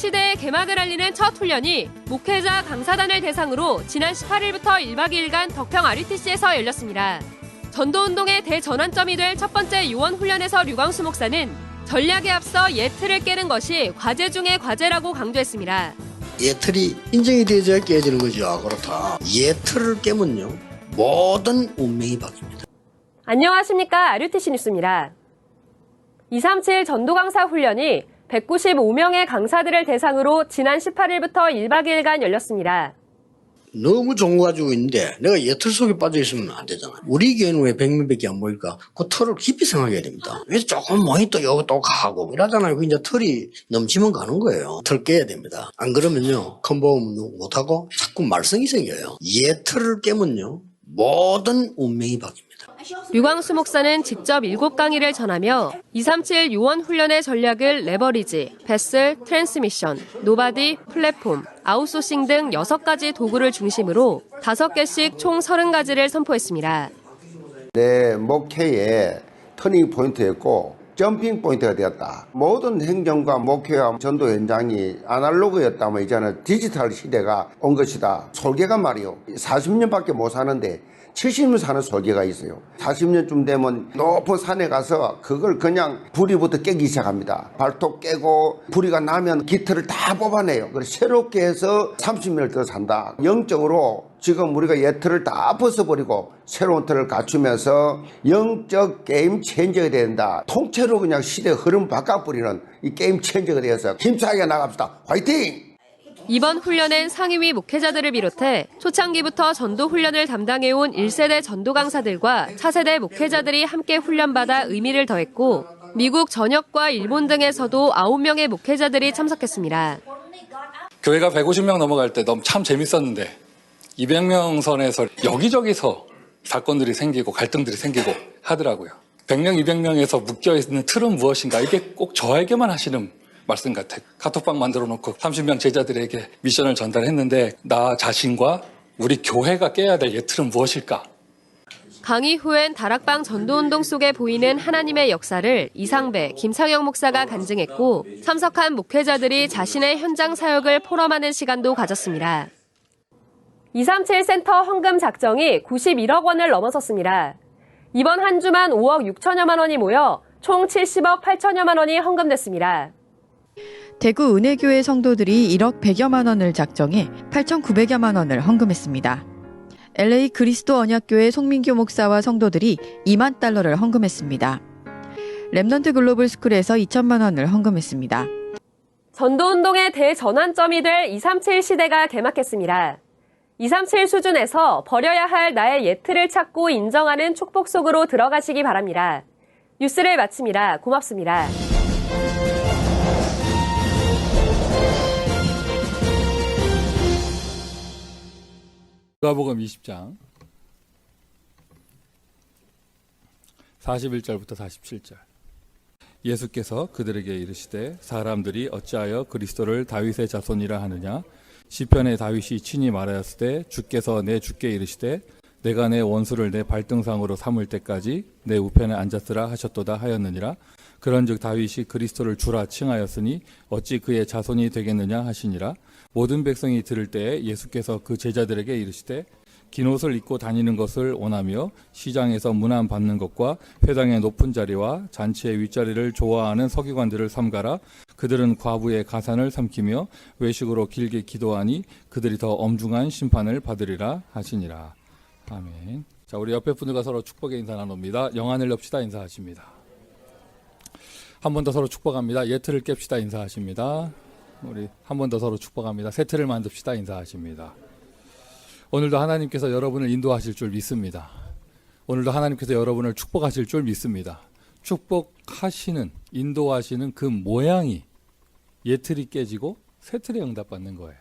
시대의 개막을 알리는 첫 훈련이 목회자 강사단을 대상으로 지난 18일부터 1박 2일간 덕평 RUTC에서 열렸습니다. 전도운동의 대전환점이 될 첫 번째 요원 훈련에서 류광수 목사는 전략에 앞서 예틀을 깨는 것이 과제 중의 과제라고 강조했습니다. 예틀이 인정이 되어야 깨지는 거죠. 그렇다. 예틀을 깨면요, 모든 운명이 바뀝니다. 안녕하십니까. RUTC 뉴스입니다. 237 전도강사 훈련이 195명의 강사들을 대상으로 지난 18일부터 1박 2일간 열렸습니다. 너무 좋은 거 가지고 있는데 내가 예틀 속에 빠져 있으면 안 되잖아. 우리 교회는 왜 100명밖에 안 모일까? 그 틀을 깊이 생각해야 됩니다. 왜 조금 모이 또 여기 또 가고 이러잖아요. 그 이제 틀이 넘치면 가는 거예요. 틀 깨야 됩니다. 안 그러면요, 큰 보험 못하고 자꾸 말썽이 생겨요. 예틀을 깨면요, 모든 운명이 바뀝니다. 류광수 목사는 직접 7강의를 전하며 237 요원 훈련의 전략을 레버리지, 베슬, 트랜스미션, 노바디, 플랫폼, 아웃소싱 등 6가지 도구를 중심으로 5개씩 총 30가지를 선포했습니다. 내 목회의 터닝 포인트였고 점핑 포인트가 되었다. 모든 행정과 목회와 전도 현장이 아날로그였다면 이제는 디지털 시대가 온 것이다. 설계가 말이요, 40년밖에 못 사는데 70년 사는 설계가 있어요. 40년쯤 되면 높은 산에 가서 그걸 그냥 부리부터 깨기 시작합니다. 발톱 깨고 부리가 나면 깃털을 다 뽑아내요. 그래서 새롭게 해서 30년을 더 산다. 영적으로 지금 우리가 예틀을 다 벗어버리고 새로운 틀을 갖추면서 영적 게임 체인저가 된다. 통째로 그냥 시대 흐름 바꿔버리는 이 게임 체인저가 되어서 힘차게 나갑시다. 화이팅! 이번 훈련엔 상임위 목회자들을 비롯해 초창기부터 전도 훈련을 담당해온 1세대 전도 강사들과 차세대 목회자들이 함께 훈련받아 의미를 더했고 미국 전역과 일본 등에서도 9명의 목회자들이 참석했습니다. 교회가 150명 넘어갈 때 너무 참 재밌었는데 200명 선에서 여기저기서 사건들이 생기고 갈등들이 생기고 하더라고요. 100명, 200명에서 묶여있는 틀은 무엇인가, 이게 꼭 저에게만 하시는 말씀 같아요. 카톡방 만들어 놓고 30명 제자들에게 미션을 전달했는데 나 자신과 우리 교회가 깨야 될 예틀은 무엇일까? 강의 후엔 다락방 전도운동 속에 보이는 하나님의 역사를 이상배, 김창영 목사가 간증했고 참석한 목회자들이 자신의 현장 사역을 포럼하는 시간도 가졌습니다. 237 센터 헌금 작정이 91억 원을 넘어섰습니다. 이번 한 주만 5억 6천여만 원이 모여 총 70억 8천여만 원이 헌금됐습니다. 대구 은혜교회 성도들이 1억 100여만 원을 작정해 8,900여만 원을 헌금했습니다. LA 그리스도 언약교회 송민교 목사와 성도들이 2만 달러를 헌금했습니다. 랩넌트 글로벌 스쿨에서 2천만 원을 헌금했습니다. 전도운동의 대전환점이 될 237 시대가 개막했습니다. 237 수준에서 버려야 할 나의 예틀을 찾고 인정하는 축복 속으로 들어가시기 바랍니다. 뉴스를 마칩니다. 고맙습니다. 누가복음 20장 41절부터 47절. 예수께서 그들에게 이르시되 사람들이 어찌하여 그리스도를 다윗의 자손이라 하느냐. 시편에 다윗이 친히 말하였으되 주께서 내 주께 이르시되 내가 내 원수를 내 발등상으로 삼을 때까지 내 우편에 앉았으라 하셨도다 하였느니라. 그런즉 다윗이 그리스도를 주라 칭하였으니 어찌 그의 자손이 되겠느냐 하시니라. 모든 백성이 들을 때에 예수께서 그 제자들에게 이르시되 긴 옷을 입고 다니는 것을 원하며 시장에서 문안 받는 것과 회당의 높은 자리와 잔치의 윗자리를 좋아하는 서기관들을 삼가라. 그들은 과부의 가산을 삼키며 외식으로 길게 기도하니 그들이 더 엄중한 심판을 받으리라 하시니라. 아멘. 자, 우리 옆에 분들과 서로 축복의 인사 나눕니다. 영안을 엽시다 인사하십니다. 한 번 더 서로 축복합니다. 예틀을 깹시다 인사하십니다. 우리 한 번 더 서로 축복합니다. 새 틀을 만듭시다 인사하십니다. 오늘도 하나님께서 여러분을 인도하실 줄 믿습니다. 오늘도 하나님께서 여러분을 축복하실 줄 믿습니다. 축복하시는, 인도하시는 그 모양이 예틀이 깨지고 새 틀에 응답받는 거예요.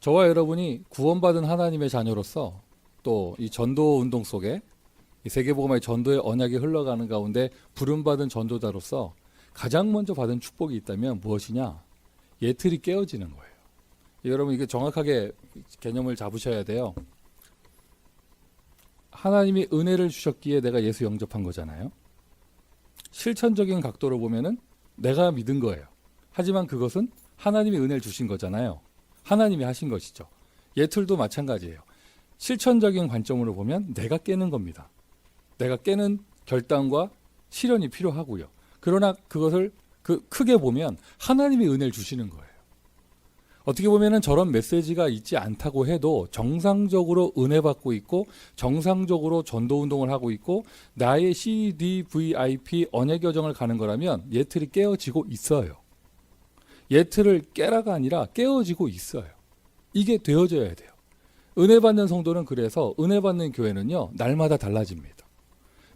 저와 여러분이 구원받은 하나님의 자녀로서 또 이 전도 운동 속에 이 세계복음화의 전도의 언약이 흘러가는 가운데 부름받은 전도자로서 가장 먼저 받은 축복이 있다면 무엇이냐? 예틀이 깨어지는 거예요. 여러분 이게 정확하게 개념을 잡으셔야 돼요. 하나님이 은혜를 주셨기에 내가 예수 영접한 거잖아요. 실천적인 각도로 보면은 내가 믿은 거예요. 하지만 그것은 하나님이 은혜를 주신 거잖아요. 하나님이 하신 것이죠. 예틀도 마찬가지예요. 실천적인 관점으로 보면 내가 깨는 겁니다. 내가 깨는 결단과 실현이 필요하고요. 그러나 그것을 크게 보면 하나님이 은혜를 주시는 거예요. 어떻게 보면은 저런 메시지가 있지 않다고 해도 정상적으로 은혜 받고 있고 정상적으로 전도 운동을 하고 있고 나의 CDVIP 언약 여정을 가는 거라면 예틀이 깨어지고 있어요. 예틀을 깨라가 아니라 깨어지고 있어요. 이게 되어져야 돼요. 은혜 받는 성도는 그래서 은혜 받는 교회는요, 날마다 달라집니다.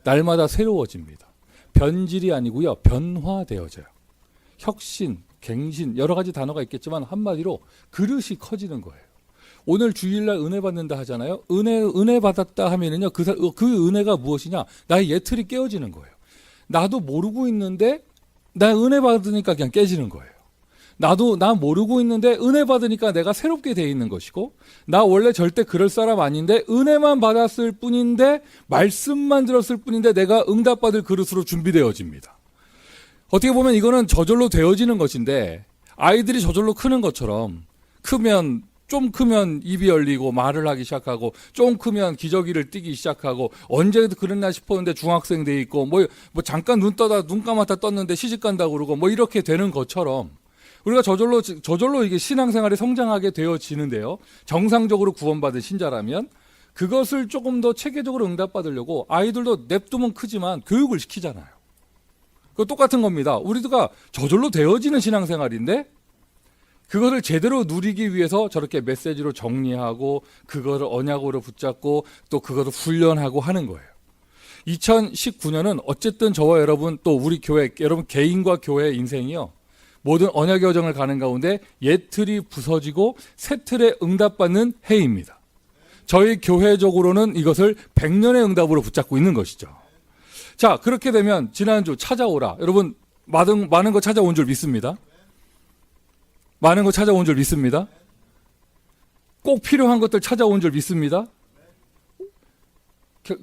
날마다 새로워집니다. 변질이 아니고요, 변화되어져요. 혁신, 갱신, 여러 가지 단어가 있겠지만 한마디로 그릇이 커지는 거예요. 오늘 주일날 은혜 받는다 하잖아요. 은혜 받았다 하면은요, 그 은혜가 무엇이냐? 나의 예틀이 깨어지는 거예요. 나도 모르고 있는데 나 은혜 받으니까 그냥 깨지는 거예요. 나 모르고 있는데 은혜 받으니까 내가 새롭게 돼 있는 것이고, 나 원래 절대 그럴 사람 아닌데 은혜만 받았을 뿐인데 말씀만 들었을 뿐인데 내가 응답받을 그릇으로 준비되어집니다. 어떻게 보면 이거는 저절로 되어지는 것인데, 아이들이 저절로 크는 것처럼 좀 크면 입이 열리고 말을 하기 시작하고, 좀 크면 기저귀를 띠기 시작하고, 언제도 그랬나 싶었는데 중학생 돼 있고, 뭐 잠깐 눈 감았다 떴는데 시집 간다고 그러고, 뭐 이렇게 되는 것처럼 우리가 저절로 이게 신앙생활이 성장하게 되어지는데요. 정상적으로 구원받은 신자라면 그것을 조금 더 체계적으로 응답받으려고 아이들도 냅두면 크지만 교육을 시키잖아요. 그거 똑같은 겁니다. 우리가 저절로 되어지는 신앙생활인데 그것을 제대로 누리기 위해서 저렇게 메시지로 정리하고 그거를 언약으로 붙잡고 또 그거를 훈련하고 하는 거예요. 2019년은 어쨌든 저와 여러분 또 우리 교회, 여러분 개인과 교회의 인생이요, 모든 언약 여정을 가는 가운데 옛틀이 부서지고 새 틀에 응답받는 해입니다. 저희 교회적으로는 이것을 100년의 응답으로 붙잡고 있는 것이죠. 자, 그렇게 되면 지난주 찾아오라. 여러분 많은 거 찾아온 줄 믿습니다. 많은 거 찾아온 줄 믿습니다. 꼭 필요한 것들 찾아온 줄 믿습니다.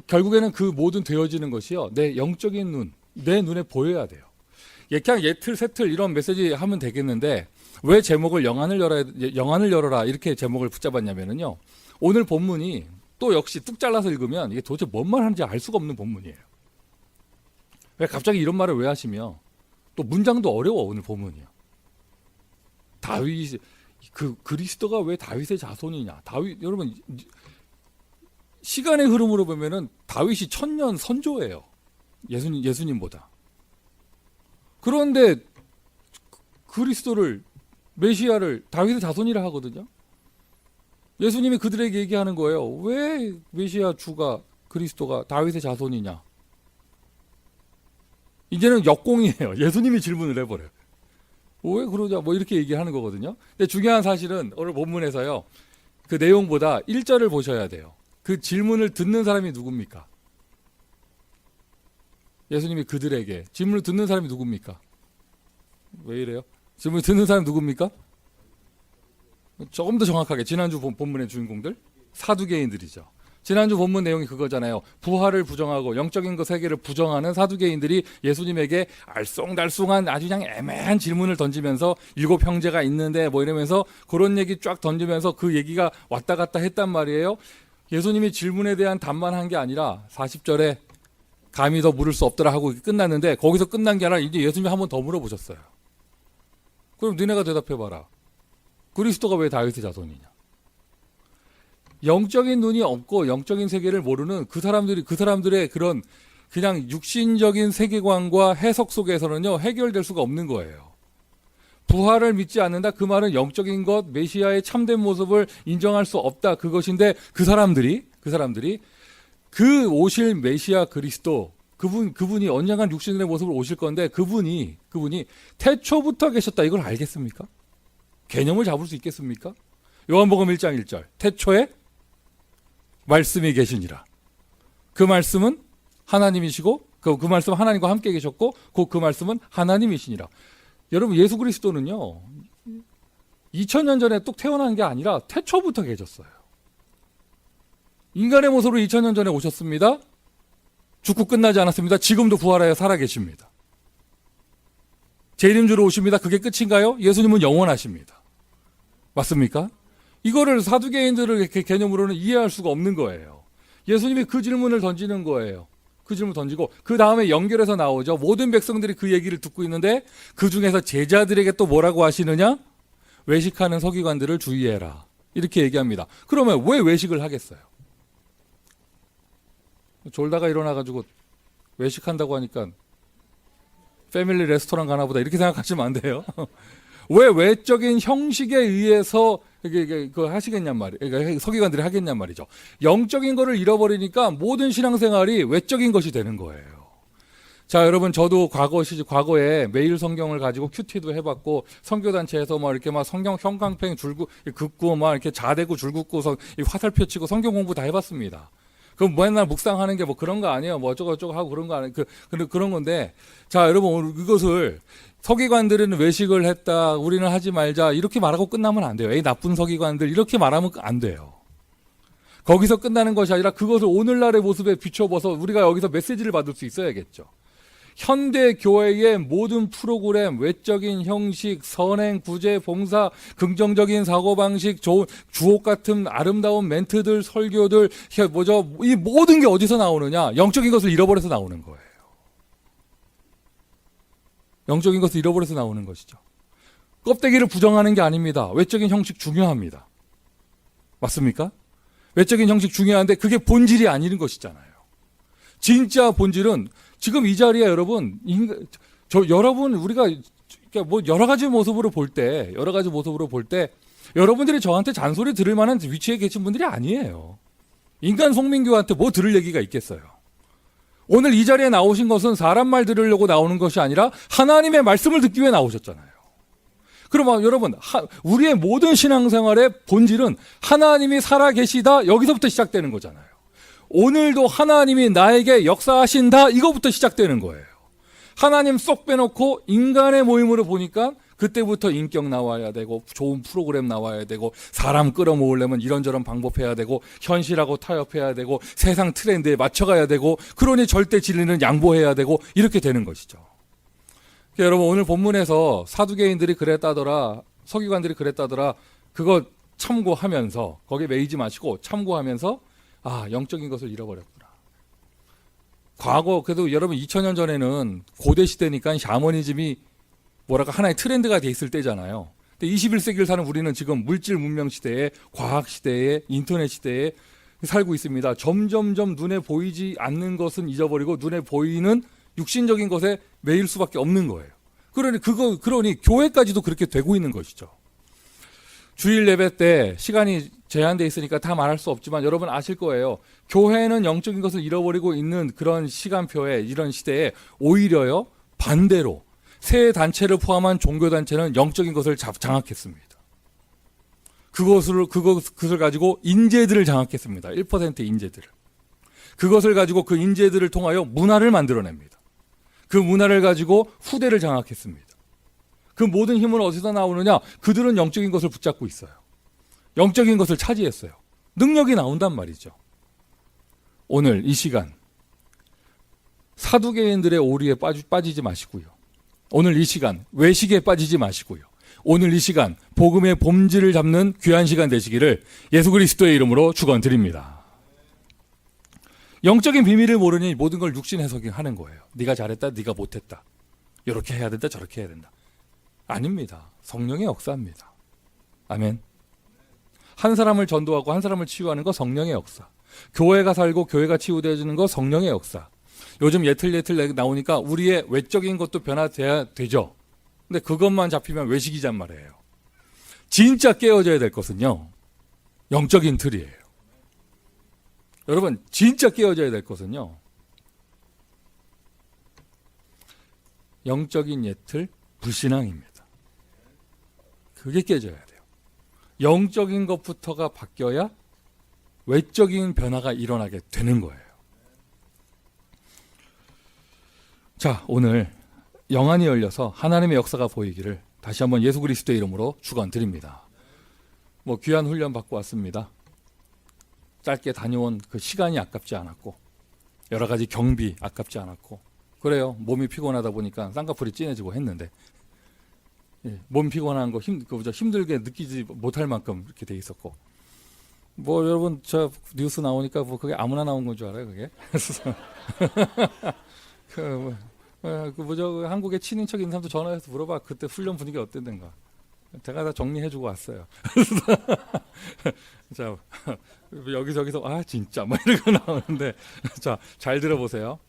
결국에는 그 모든 되어지는 것이요, 내 영적인 눈, 내 눈에 보여야 돼요. 그냥 예틀, 새틀 이런 메시지 하면 되겠는데 왜 제목을 영안을 열어라 이렇게 제목을 붙잡았냐면요, 오늘 본문이 또 역시 뚝 잘라서 읽으면 이게 도대체 뭔 말 하는지 알 수가 없는 본문이에요. 왜 갑자기 이런 말을 왜 하시며, 또 문장도 어려워. 오늘 본문이요. 그리스도가 왜 다윗의 자손이냐? 여러분 시간의 흐름으로 보면은 다윗이 1000년 선조예요. 예수님보다. 그런데 그리스도를, 메시아를 다윗의 자손이라 하거든요. 예수님이 그들에게 얘기하는 거예요. 왜 메시아 주가, 그리스도가 다윗의 자손이냐? 이제는 역공이에요. 예수님이 질문을 해버려요. 왜 그러냐? 뭐 이렇게 얘기하는 거거든요. 근데 중요한 사실은 오늘 본문에서요, 그 내용보다 1절을 보셔야 돼요. 그 질문을 듣는 사람이 누굽니까? 예수님이 그들에게 질문을 듣는 사람이 누굽니까? 왜 이래요? 질문을 듣는 사람이 누굽니까? 조금 더 정확하게 지난주 본문의 주인공들, 사두개인들이죠. 지난주 본문 내용이 그거잖아요. 부활을 부정하고 영적인 그 세계를 부정하는 사두개인들이 예수님에게 알쏭달쏭한 아주 그냥 애매한 질문을 던지면서 7 형제가 있는데 뭐 이러면서 그런 얘기 쫙 던지면서 그 얘기가 왔다 갔다 했단 말이에요. 예수님이 질문에 대한 답만 한 게 아니라 40절에 감히 더 물을 수 없더라 하고 끝났는데, 거기서 끝난 게 아니라 이제 예수님이 한 번 더 물어보셨어요. 그럼 너네가 대답해봐라. 그리스도가 왜 다윗의 자손이냐? 영적인 눈이 없고 영적인 세계를 모르는 그 사람들의 그런 그냥 육신적인 세계관과 해석 속에서는요, 해결될 수가 없는 거예요. 부활을 믿지 않는다. 그 말은 영적인 것, 메시아의 참된 모습을 인정할 수 없다. 그것인데 그 사람들이 그 오실 메시아 그리스도, 그분이 언젠간 육신의 모습으로 오실 건데 그분이 태초부터 계셨다. 이걸 알겠습니까? 개념을 잡을 수 있겠습니까? 요한복음 1장 1절. 태초에 말씀이 계시니라. 그 말씀은 하나님이시고 그 말씀은 하나님과 함께 계셨고 그 말씀은 하나님이시니라. 여러분, 예수 그리스도는요, 2000년 전에 뚝 태어난 게 아니라 태초부터 계셨어요. 인간의 모습으로 2000년 전에 오셨습니다. 죽고 끝나지 않았습니다. 지금도 부활하여 살아계십니다. 제 이름 주러 오십니다. 그게 끝인가요? 예수님은 영원하십니다. 맞습니까? 이거를 사두개인들의 이렇게 개념으로는 이해할 수가 없는 거예요. 예수님이 그 질문을 던지는 거예요. 그 질문 던지고 그 다음에 연결해서 나오죠. 모든 백성들이 그 얘기를 듣고 있는데 그 중에서 제자들에게 또 뭐라고 하시느냐? 외식하는 서기관들을 주의해라. 이렇게 얘기합니다. 그러면 왜 외식을 하겠어요? 졸다가 일어나가지고 외식한다고 하니까 패밀리 레스토랑 가나 보다 이렇게 생각하시면 안 돼요. 왜 외적인 형식에 의해서 그 하시겠냔 말이에요. 그러니까 서기관들이 하겠냔 말이죠. 영적인 거를 잃어버리니까 모든 신앙생활이 외적인 것이 되는 거예요. 자, 여러분, 저도 과거에 매일 성경을 가지고 큐티도 해봤고, 선교단체에서 막 이렇게 막 성경 형광펜 긋고 막 이렇게 자대고 줄긋고서 화살표 치고 성경 공부 다 해봤습니다. 그럼 맨날 묵상하는 게 뭐 그런 거 아니에요. 뭐 어쩌고저쩌고 하고 그런 거 아니에요. 그런 건데, 자, 여러분, 오늘 이것을 서기관들은 외식을 했다, 우리는 하지 말자, 이렇게 말하고 끝나면 안 돼요. 에이, 나쁜 서기관들, 이렇게 말하면 안 돼요. 거기서 끝나는 것이 아니라 그것을 오늘날의 모습에 비춰봐서 우리가 여기서 메시지를 받을 수 있어야겠죠. 현대 교회의 모든 프로그램, 외적인 형식, 선행, 구제, 봉사, 긍정적인 사고방식, 좋은 주옥 같은 아름다운 멘트들, 설교들, 이 모든 게 어디서 나오느냐? 영적인 것을 잃어버려서 나오는 거예요. 영적인 것을 잃어버려서 나오는 것이죠. 껍데기를 부정하는 게 아닙니다. 외적인 형식 중요합니다. 맞습니까? 외적인 형식 중요한데 그게 본질이 아닌 것이잖아요. 진짜 본질은 지금 이 자리에 여러분, 여러분 우리가 뭐 여러 가지 모습으로 볼 때, 여러분들이 저한테 잔소리 들을 만한 위치에 계신 분들이 아니에요. 인간 송민교한테 뭐 들을 얘기가 있겠어요. 오늘 이 자리에 나오신 것은 사람 말 들으려고 나오는 것이 아니라 하나님의 말씀을 듣기 위해 나오셨잖아요. 그럼 여러분, 우리의 모든 신앙생활의 본질은 하나님이 살아계시다, 여기서부터 시작되는 거잖아요. 오늘도 하나님이 나에게 역사하신다, 이거부터 시작되는 거예요. 하나님 쏙 빼놓고 인간의 모임으로 보니까 그때부터 인격 나와야 되고 좋은 프로그램 나와야 되고 사람 끌어모으려면 이런저런 방법해야 되고 현실하고 타협해야 되고 세상 트렌드에 맞춰가야 되고 그러니 절대 진리는 양보해야 되고 이렇게 되는 것이죠. 그러니까 여러분, 오늘 본문에서 사두개인들이 그랬다더라, 서기관들이 그랬다더라, 그거 참고하면서 거기에 매이지 마시고 참고하면서 영적인 것을 잃어버렸구나. 과거, 그래도 여러분 2000년 전에는 고대 시대니까 샤머니즘이 하나의 트렌드가 돼 있을 때잖아요. 근데 21세기를 사는 우리는 지금 물질 문명 시대에, 과학 시대에, 인터넷 시대에 살고 있습니다. 점점점 눈에 보이지 않는 것은 잊어버리고 눈에 보이는 육신적인 것에 매일 수밖에 없는 거예요. 그러니 교회까지도 그렇게 되고 있는 것이죠. 주일 예배 때 시간이 제한되어 있으니까 다 말할 수 없지만 여러분 아실 거예요. 교회는 영적인 것을 잃어버리고 있는 그런 시간표에, 이런 시대에 오히려요, 반대로 새 단체를 포함한 종교단체는 영적인 것을 장악했습니다. 그것을 가지고 인재들을 장악했습니다. 1%의 인재들을. 그것을 가지고 그 인재들을 통하여 문화를 만들어냅니다. 그 문화를 가지고 후대를 장악했습니다. 그 모든 힘은 어디서 나오느냐? 그들은 영적인 것을 붙잡고 있어요. 영적인 것을 차지했어요. 능력이 나온단 말이죠. 오늘 이 시간 사두개인들의 오류에 빠지지 마시고요. 오늘 이 시간 외식에 빠지지 마시고요. 오늘 이 시간 복음의 본질을 잡는 귀한 시간 되시기를 예수 그리스도의 이름으로 축원드립니다. 영적인 비밀을 모르니 모든 걸 육신 해석하는 거예요. 네가 잘했다, 네가 못했다. 이렇게 해야 된다, 저렇게 해야 된다. 아닙니다. 성령의 역사입니다. 아멘. 한 사람을 전도하고 한 사람을 치유하는 거 성령의 역사. 교회가 살고 교회가 치유되어지는 거 성령의 역사. 요즘 예틀 나오니까 우리의 외적인 것도 변화돼야 되죠. 근데 그것만 잡히면 외식이란 말이에요. 진짜 깨어져야 될 것은요, 영적인 틀이에요. 여러분, 진짜 깨어져야 될 것은요, 영적인 예틀, 불신앙입니다. 그게 깨져야 돼요. 영적인 것부터가 바뀌어야 외적인 변화가 일어나게 되는 거예요. 자, 오늘 영안이 열려서 하나님의 역사가 보이기를 다시 한번 예수 그리스도의 이름으로 축원드립니다. 귀한 훈련 받고 왔습니다. 짧게 다녀온 그 시간이 아깝지 않았고 여러 가지 경비 아깝지 않았고 그래요. 몸이 피곤하다 보니까 쌍꺼풀이 진해지고 했는데 예, 몸 피곤한 거 힘들게 느끼지 못할 만큼 이렇게 돼 있었고. 뭐 여러분 저 뉴스 나오니까 뭐 그게 아무나 나온 건 줄 알아요, 그게. 저 한국에 친인척 있는 사람도 전화해서 물어봐. 그때 훈련 분위기 어땠는가. 제가 다 정리해주고 왔어요. 자, 여기저기서 아 진짜 막 이런 거 나오는데 자, 잘 들어보세요.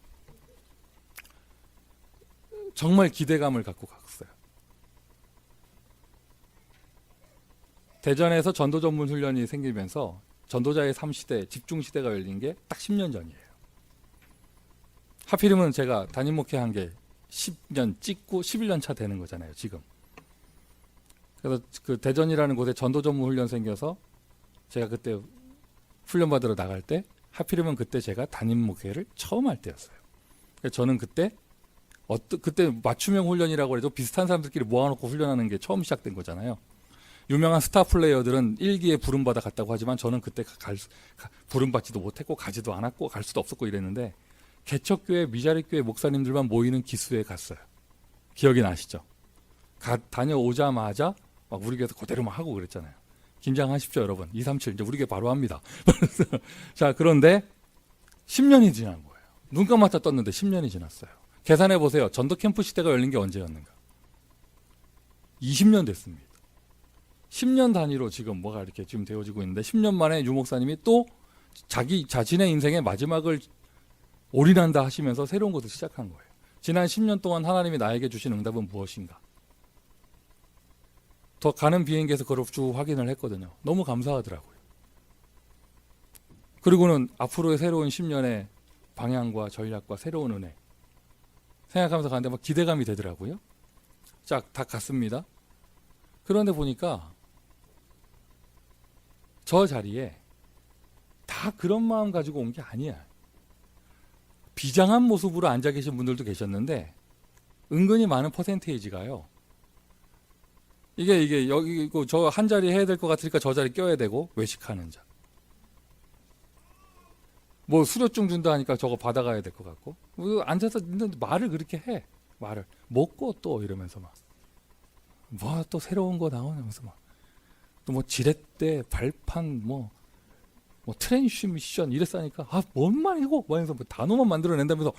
정말 기대감을 갖고 갔어요. 대전에서 전도 전문 훈련이 생기면서 전도자의 삶 시대, 집중 시대가 열린 게 딱 10년 전이에요. 하필이면 제가 담임 목회한 게 10년 찍고 11년 차 되는 거잖아요, 지금. 그래서 그 대전이라는 곳에 전도 전문 훈련 생겨서 제가 그때 훈련 받으러 나갈 때 하필이면 그때 제가 담임 목회를 처음 할 때였어요. 그래서 저는 그때 맞춤형 훈련이라고 해도 비슷한 사람들끼리 모아놓고 훈련하는 게 처음 시작된 거잖아요. 유명한 스타 플레이어들은 1기에 부름받아 갔다고 하지만 저는 그때 부름받지도 못했고 가지도 않았고 갈 수도 없었고 이랬는데 개척교회 미자립교회 목사님들만 모이는 기수에 갔어요. 기억이 나시죠? 다녀오자마자 막 우리 교회에서 그대로 막 하고 그랬잖아요. 긴장하십시오 여러분. 237 이제 우리 교회 바로 합니다. 자, 그런데 10년이 지난 거예요. 눈 감았다 떴는데 10년이 지났어요. 계산해 보세요. 전도 캠프 시대가 열린 게 언제였는가? 20년 됐습니다. 10년 단위로 지금 뭐가 이렇게 지금 되어지고 있는데 10년 만에 유 목사님이 또 자신의 인생의 마지막을 올인한다 하시면서 새로운 것을 시작한 거예요. 지난 10년 동안 하나님이 나에게 주신 응답은 무엇인가? 더 가는 비행기에서 그걸 쭉 확인을 했거든요. 너무 감사하더라고요. 그리고는 앞으로의 새로운 10년의 방향과 전략과 새로운 은혜 생각하면서 가는데 막 기대감이 되더라고요. 자, 다 갔습니다. 그런데 보니까 저 자리에 다 그런 마음 가지고 온 게 아니야. 비장한 모습으로 앉아 계신 분들도 계셨는데 은근히 많은 퍼센테이지가요. 이게 여기 저 한 자리 해야 될 것 같으니까 저 자리 껴야 되고 외식하는 자. 뭐 수료증 준다 하니까 저거 받아가야 될 것 같고 앉아서 있는데 말을 그렇게 해. 말을 먹고 또 이러면서 막 뭐 또 새로운 거 나오면서 막 또 뭐 지렛대 발판 뭐 트랜스미션 이랬으니까 뭔 말이고 뭐 해서 뭐 단어만 만들어낸다면서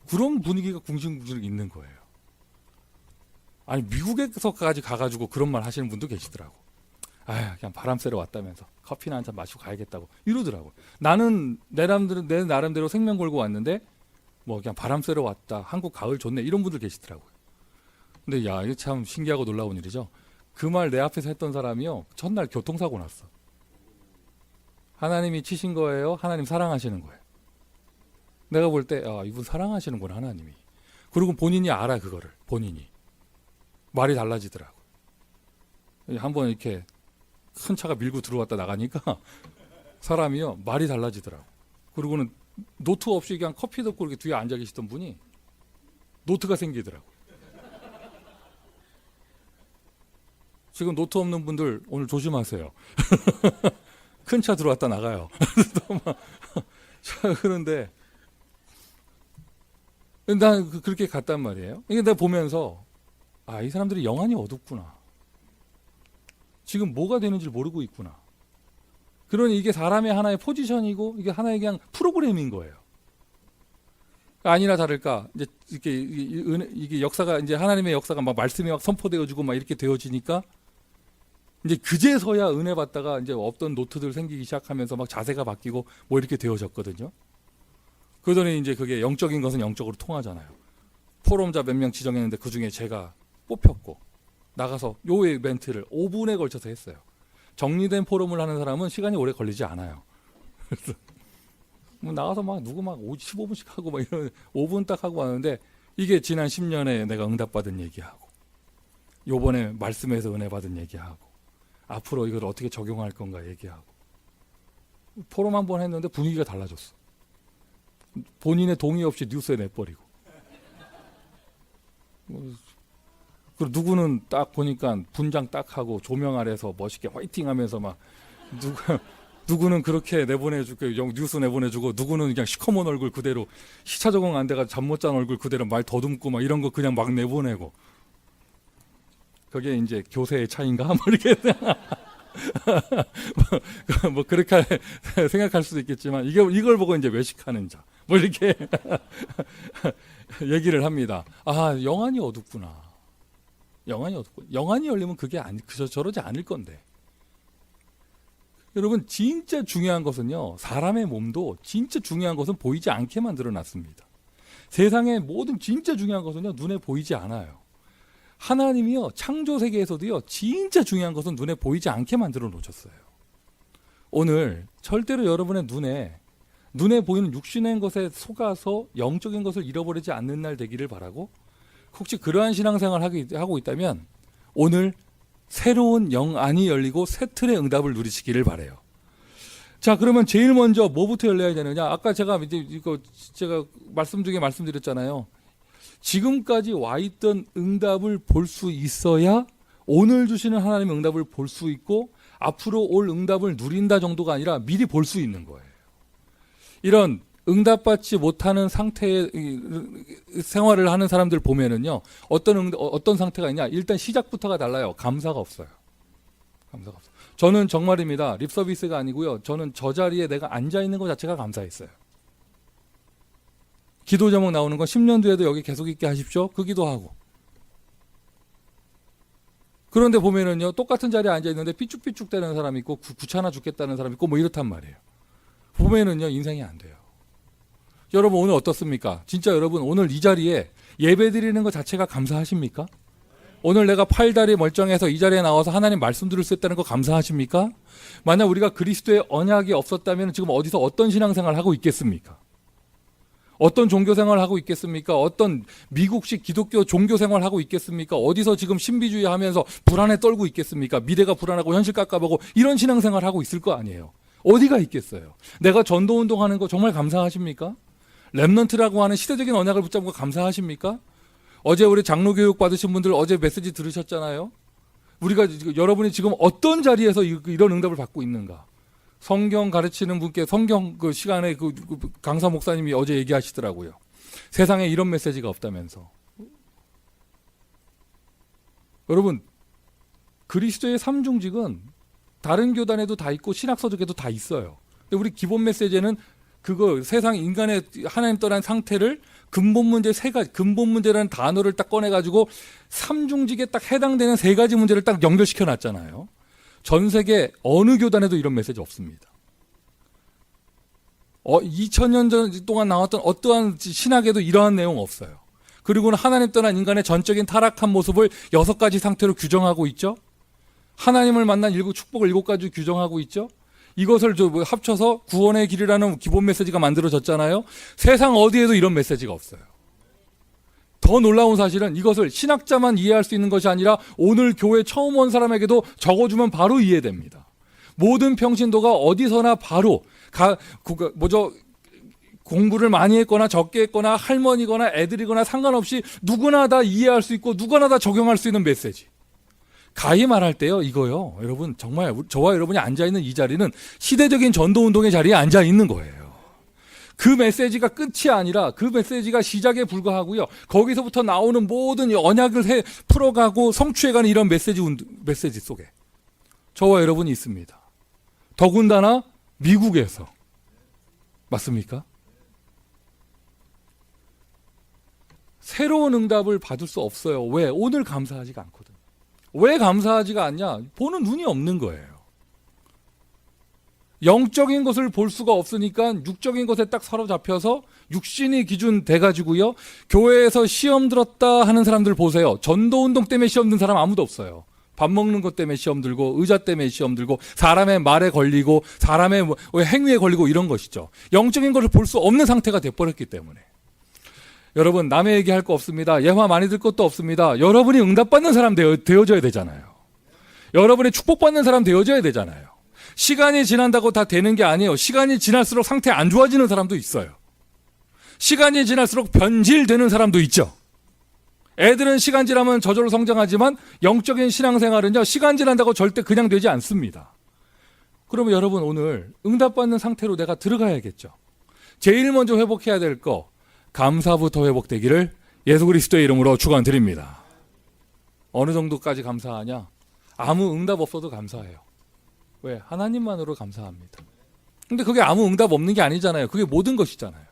그런 분위기가 궁시렁궁시렁 있는 거예요. 아니 미국에서까지 가가지고 그런 말 하시는 분도 계시더라고. 그냥 바람 쐬러 왔다면서 커피나 한잔 마시고 가야겠다고 이러더라고. 나는 내 나름대로 생명 걸고 왔는데 뭐 그냥 바람 쐬러 왔다. 한국 가을 좋네 이런 분들 계시더라고요. 근데 이게 참 신기하고 놀라운 일이죠. 그 말 내 앞에서 했던 사람이요. 첫날 교통사고 났어. 하나님이 치신 거예요? 하나님 사랑하시는 거예요? 내가 볼 때 이분 사랑하시는구나 하나님이. 그리고 본인이 알아 그거를. 본인이. 말이 달라지더라고. 한번 이렇게 큰 차가 밀고 들어왔다 나가니까 사람이요. 말이 달라지더라고. 그리고는 노트 없이 그냥 커피 듣고 이렇게 뒤에 앉아 계시던 분이 노트가 생기더라고. 지금 노트 없는 분들 오늘 조심하세요. 큰 차 들어왔다 나가요. 그런데 난 그렇게 갔단 말이에요. 이게 내가 보면서 이 사람들이 영안이 어둡구나. 지금 뭐가 되는지 모르고 있구나. 그러니 이게 사람의 하나의 포지션이고 이게 하나의 그냥 프로그램인 거예요. 아니나 다를까 이제 이게 역사가 이제 하나님의 역사가 막 말씀이 막 선포되어지고 막 이렇게 되어지니까 이제 그제서야 은혜 받다가 이제 없던 노트들 생기기 시작하면서 막 자세가 바뀌고 뭐 이렇게 되어졌거든요. 그러더니 이제 그게 영적인 것은 영적으로 통하잖아요. 포럼자 몇 명 지정했는데 그 중에 제가 뽑혔고 나가서 요 이벤트를 5분에 걸쳐서 했어요. 정리된 포럼을 하는 사람은 시간이 오래 걸리지 않아요. 그래서 뭐 나가서 막 누구 막 15분씩 하고 막 이런 5분 딱 하고 왔는데 이게 지난 10년에 내가 응답받은 얘기하고 요번에 말씀에서 은혜 받은 얘기하고 앞으로 이걸 어떻게 적용할 건가 얘기하고 포럼 한 번 했는데 분위기가 달라졌어. 본인의 동의 없이 뉴스에 내버리고 그리고 누구는 딱 보니까 분장 딱 하고 조명 아래서 멋있게 화이팅 하면서 막 누구는 그렇게 내보내주고 뉴스 내보내주고 누구는 그냥 시커먼 얼굴 그대로 시차 적응 안 돼가 잠 못 잔 얼굴 그대로 말 더듬고 막 이런 거 그냥 막 내보내고 그게 이제 교세의 차이인가? 뭐 이렇게 뭐 그렇게 생각할 수도 있겠지만 이걸 보고 이제 외식하는 자 뭐 이렇게 얘기를 합니다. 아, 영안이 어둡구나. 영안이 열리면 그게 그저 저러지 않을 건데. 여러분, 진짜 중요한 것은요, 사람의 몸도 진짜 중요한 것은 보이지 않게 만들어 놨습니다. 세상의 모든 진짜 중요한 것은요, 눈에 보이지 않아요. 하나님이요, 창조 세계에서도요, 진짜 중요한 것은 눈에 보이지 않게 만들어 놓으셨어요. 오늘 절대로 여러분의 눈에 보이는 육신의 것에 속아서 영적인 것을 잃어버리지 않는 날 되기를 바라고, 혹시 그러한 신앙생활을 하고 있다면 오늘 새로운 영안이 열리고 새 틀의 응답을 누리시기를 바라요. 자, 그러면 제일 먼저 뭐부터 열려야 되느냐? 아까 제가 말씀 중에 말씀드렸잖아요. 지금까지 와 있던 응답을 볼 수 있어야 오늘 주시는 하나님의 응답을 볼 수 있고 앞으로 올 응답을 누린다 정도가 아니라 미리 볼 수 있는 거예요. 이런 응답받지 못하는 상태의 생활을 하는 사람들 보면은요, 어떤 상태가 있냐? 일단 시작부터가 달라요. 감사가 없어요. 저는 정말입니다. 립 서비스가 아니고요. 저는 저 자리에 내가 앉아 있는 것 자체가 감사했어요. 기도 제목 나오는 건 10년 뒤에도 여기 계속 있게 하십시오. 그 기도하고. 그런데 보면은요, 똑같은 자리에 앉아 있는데 삐죽삐죽 대는 사람이 있고 귀찮아 죽겠다는 사람이 있고 뭐 이렇단 말이에요. 보면은요, 인생이 안 돼요. 여러분, 오늘 어떻습니까? 진짜 여러분, 오늘 이 자리에 예배 드리는 것 자체가 감사하십니까? 오늘 내가 팔다리 멀쩡해서 이 자리에 나와서 하나님 말씀 들을 수 있다는 거 감사하십니까? 만약 우리가 그리스도의 언약이 없었다면 지금 어디서 어떤 신앙생활을 하고 있겠습니까? 어떤 종교생활을 하고 있겠습니까? 어떤 미국식 기독교 종교생활을 하고 있겠습니까? 어디서 지금 신비주의 하면서 불안에 떨고 있겠습니까? 미래가 불안하고 현실 깝깝하고 이런 신앙생활을 하고 있을 거 아니에요. 어디가 있겠어요? 내가 전도운동하는 거 정말 감사하십니까? 렘넌트라고 하는 시대적인 언약을 붙잡은 거 감사하십니까? 어제 우리 장로교육 받으신 분들 어제 메시지 들으셨잖아요. 여러분이 지금 어떤 자리에서 이런 응답을 받고 있는가? 성경 가르치는 분께 성경 그 시간에 그 강사 목사님이 어제 얘기하시더라고요. 세상에 이런 메시지가 없다면서. 여러분, 그리스도의 삼중직은 다른 교단에도 다 있고 신학서적에도 다 있어요. 근데 우리 기본 메시지는 그거 세상 인간의 하나님 떠난 상태를 근본 문제라는 단어를 딱 꺼내가지고 삼중직에 딱 해당되는 3가지 문제를 딱 연결시켜 놨잖아요. 전 세계 어느 교단에도 이런 메시지 없습니다. 2000년 동안 나왔던 어떠한 신학에도 이러한 내용 없어요. 그리고는 하나님 떠난 인간의 전적인 타락한 모습을 6가지 상태로 규정하고 있죠. 하나님을 만난 축복을 7가지 규정하고 있죠. 이것을 합쳐서 구원의 길이라는 기본 메시지가 만들어졌잖아요. 세상 어디에도 이런 메시지가 없어요. 더 놀라운 사실은 이것을 신학자만 이해할 수 있는 것이 아니라 오늘 교회 처음 온 사람에게도 적어주면 바로 이해됩니다. 모든 평신도가 어디서나 바로 공부를 많이 했거나 적게 했거나 할머니거나 애들이거나 상관없이 누구나 다 이해할 수 있고 누구나 다 적용할 수 있는 메시지. 가히 말할 때요, 이거요. 여러분, 정말 저와 여러분이 앉아있는 이 자리는 시대적인 전도운동의 자리에 앉아있는 거예요. 그 메시지가 끝이 아니라 그 메시지가 시작에 불과하고요. 거기서부터 나오는 모든 언약을 풀어가고 성취해가는 이런 메시지 속에 저와 여러분이 있습니다. 더군다나 미국에서. 맞습니까? 새로운 응답을 받을 수 없어요. 왜? 오늘 감사하지가 않거든요. 왜 감사하지가 않냐? 보는 눈이 없는 거예요. 영적인 것을 볼 수가 없으니까 육적인 것에 딱 사로잡혀서 육신이 기준 돼가지고요. 교회에서 시험 들었다 하는 사람들 보세요. 전도운동 때문에 시험 든 사람 아무도 없어요. 밥 먹는 것 때문에 시험 들고 의자 때문에 시험 들고 사람의 말에 걸리고 사람의 행위에 걸리고 이런 것이죠. 영적인 것을 볼 수 없는 상태가 돼버렸기 때문에. 여러분, 남의 얘기할 거 없습니다. 예화 많이 들 것도 없습니다. 여러분이 응답받는 사람 되어줘야 되잖아요. 여러분이 축복받는 사람 되어줘야 되잖아요. 시간이 지난다고 다 되는 게 아니에요. 시간이 지날수록 상태 안 좋아지는 사람도 있어요. 시간이 지날수록 변질되는 사람도 있죠. 애들은 시간 지나면 저절로 성장하지만 영적인 신앙생활은요, 시간 지난다고 절대 그냥 되지 않습니다. 그러면 여러분, 오늘 응답받는 상태로 내가 들어가야겠죠. 제일 먼저 회복해야 될 거, 감사부터 회복되기를 예수 그리스도의 이름으로 축원드립니다. 어느 정도까지 감사하냐? 아무 응답 없어도 감사해요. 왜? 하나님만으로 감사합니다. 근데 그게 아무 응답 없는 게 아니잖아요. 그게 모든 것이잖아요.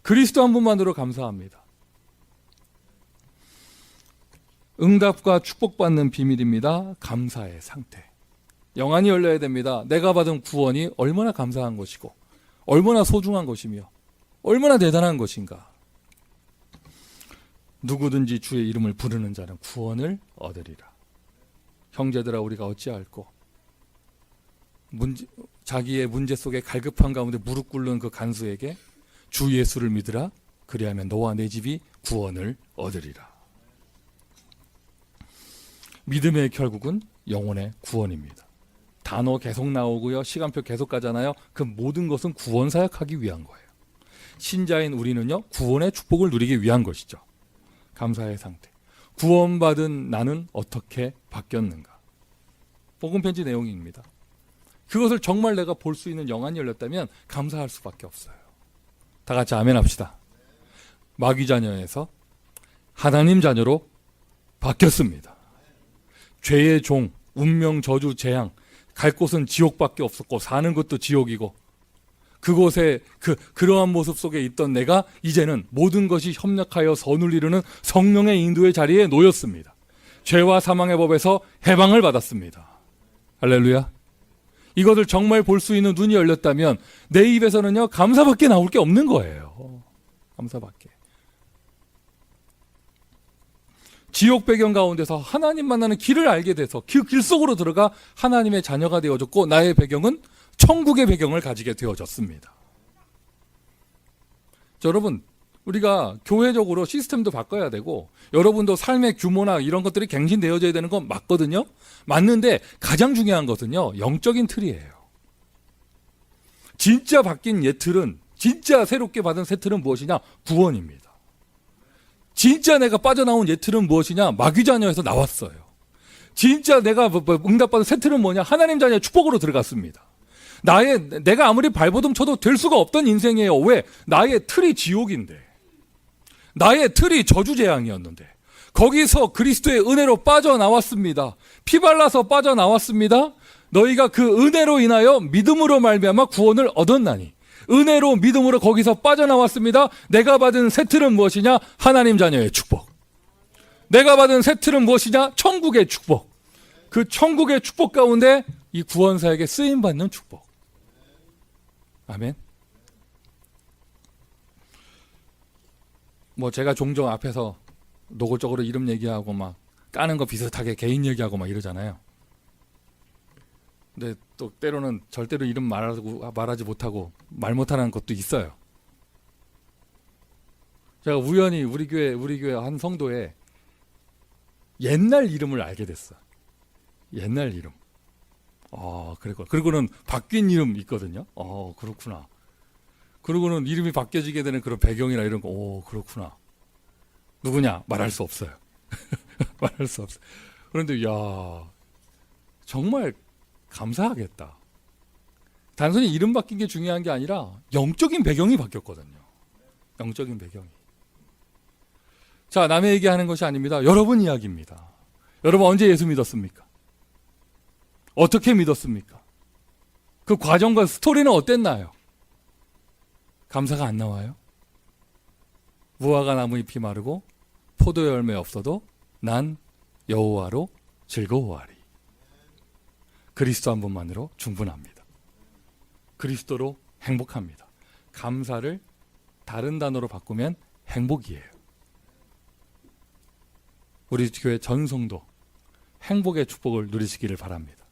그리스도 한 분만으로 감사합니다. 응답과 축복받는 비밀입니다. 감사의 상태. 영안이 열려야 됩니다. 내가 받은 구원이 얼마나 감사한 것이고 얼마나 소중한 것이며 얼마나 대단한 것인가. 누구든지 주의 이름을 부르는 자는 구원을 얻으리라. 형제들아, 우리가 어찌할꼬? 자기의 문제 속에 갈급한 가운데 무릎 꿇는 그 간수에게 주 예수를 믿으라. 그리하면 너와 내 집이 구원을 얻으리라. 믿음의 결국은 영혼의 구원입니다. 단어 계속 나오고요. 시간표 계속 가잖아요. 그 모든 것은 구원 사역하기 위한 거예요. 신자인 우리는요, 구원의 축복을 누리기 위한 것이죠. 감사의 상태. 구원받은 나는 어떻게 바뀌었는가? 복음 편지 내용입니다. 그것을 정말 내가 볼 수 있는 영안이 열렸다면 감사할 수밖에 없어요. 다 같이 아멘 합시다. 마귀 자녀에서 하나님 자녀로 바뀌었습니다. 죄의 종, 운명, 저주, 재앙, 갈 곳은 지옥밖에 없었고 사는 것도 지옥이고 그곳에 그러한 모습 속에 있던 내가 이제는 모든 것이 협력하여 선을 이루는 성령의 인도의 자리에 놓였습니다. 죄와 사망의 법에서 해방을 받았습니다. 할렐루야. 이것을 정말 볼 수 있는 눈이 열렸다면 내 입에서는요, 감사밖에 나올 게 없는 거예요. 감사밖에. 지옥 배경 가운데서 하나님 만나는 길을 알게 돼서 그 길 속으로 들어가 하나님의 자녀가 되어졌고 나의 배경은 천국의 배경을 가지게 되어졌습니다. 자, 여러분, 우리가 교회적으로 시스템도 바꿔야 되고 여러분도 삶의 규모나 이런 것들이 갱신되어져야 되는 건 맞거든요. 맞는데 가장 중요한 것은요, 영적인 틀이에요. 진짜 바뀐 옛 틀은, 진짜 새롭게 받은 새 틀은 무엇이냐? 구원입니다. 진짜 내가 빠져나온 옛 틀은 무엇이냐? 마귀 자녀에서 나왔어요. 진짜 내가 응답받은 새 틀은 뭐냐? 하나님 자녀의 축복으로 들어갔습니다. 내가 아무리 발버둥 쳐도 될 수가 없던 인생이에요. 왜? 나의 틀이 지옥인데, 나의 틀이 저주재앙이었는데 거기서 그리스도의 은혜로 빠져나왔습니다. 피 발라서 빠져나왔습니다. 너희가 그 은혜로 인하여 믿음으로 말미암아 구원을 얻었나니, 은혜로 믿음으로 거기서 빠져나왔습니다. 내가 받은 새 틀은 무엇이냐? 하나님 자녀의 축복. 내가 받은 새 틀은 무엇이냐? 천국의 축복. 그 천국의 축복 가운데 이 구원사에게 쓰임받는 축복. 아멘. 제가 종종 앞에서 노골적으로 이름 얘기하고 막 까는 거 비슷하게 개인 얘기하고 막 이러잖아요. 근데 또 때로는 절대로 이름 말하지 못하고 말 못하는 것도 있어요. 제가 우연히 우리 교회 한 성도의 옛날 이름을 알게 됐어. 옛날 이름. 그리고는 바뀐 이름 있거든요. 그렇구나. 그리고는 이름이 바뀌어지게 되는 그런 배경이나 이런 거, 그렇구나. 누구냐? 말할 수 없어요. 말할 수 없어요. 그런데, 정말 감사하겠다. 단순히 이름 바뀐 게 중요한 게 아니라 영적인 배경이 바뀌었거든요. 영적인 배경이. 자, 남의 얘기하는 것이 아닙니다. 여러분 이야기입니다. 여러분 언제 예수 믿었습니까? 어떻게 믿었습니까? 그 과정과 스토리는 어땠나요? 감사가 안 나와요? 무화과 나무 잎이 마르고 포도 열매 없어도 난 여호와로 즐거워하리. 그리스도 한 분만으로 충분합니다. 그리스도로 행복합니다. 감사를 다른 단어로 바꾸면 행복이에요. 우리 교회 전 성도 행복의 축복을 누리시기를 바랍니다.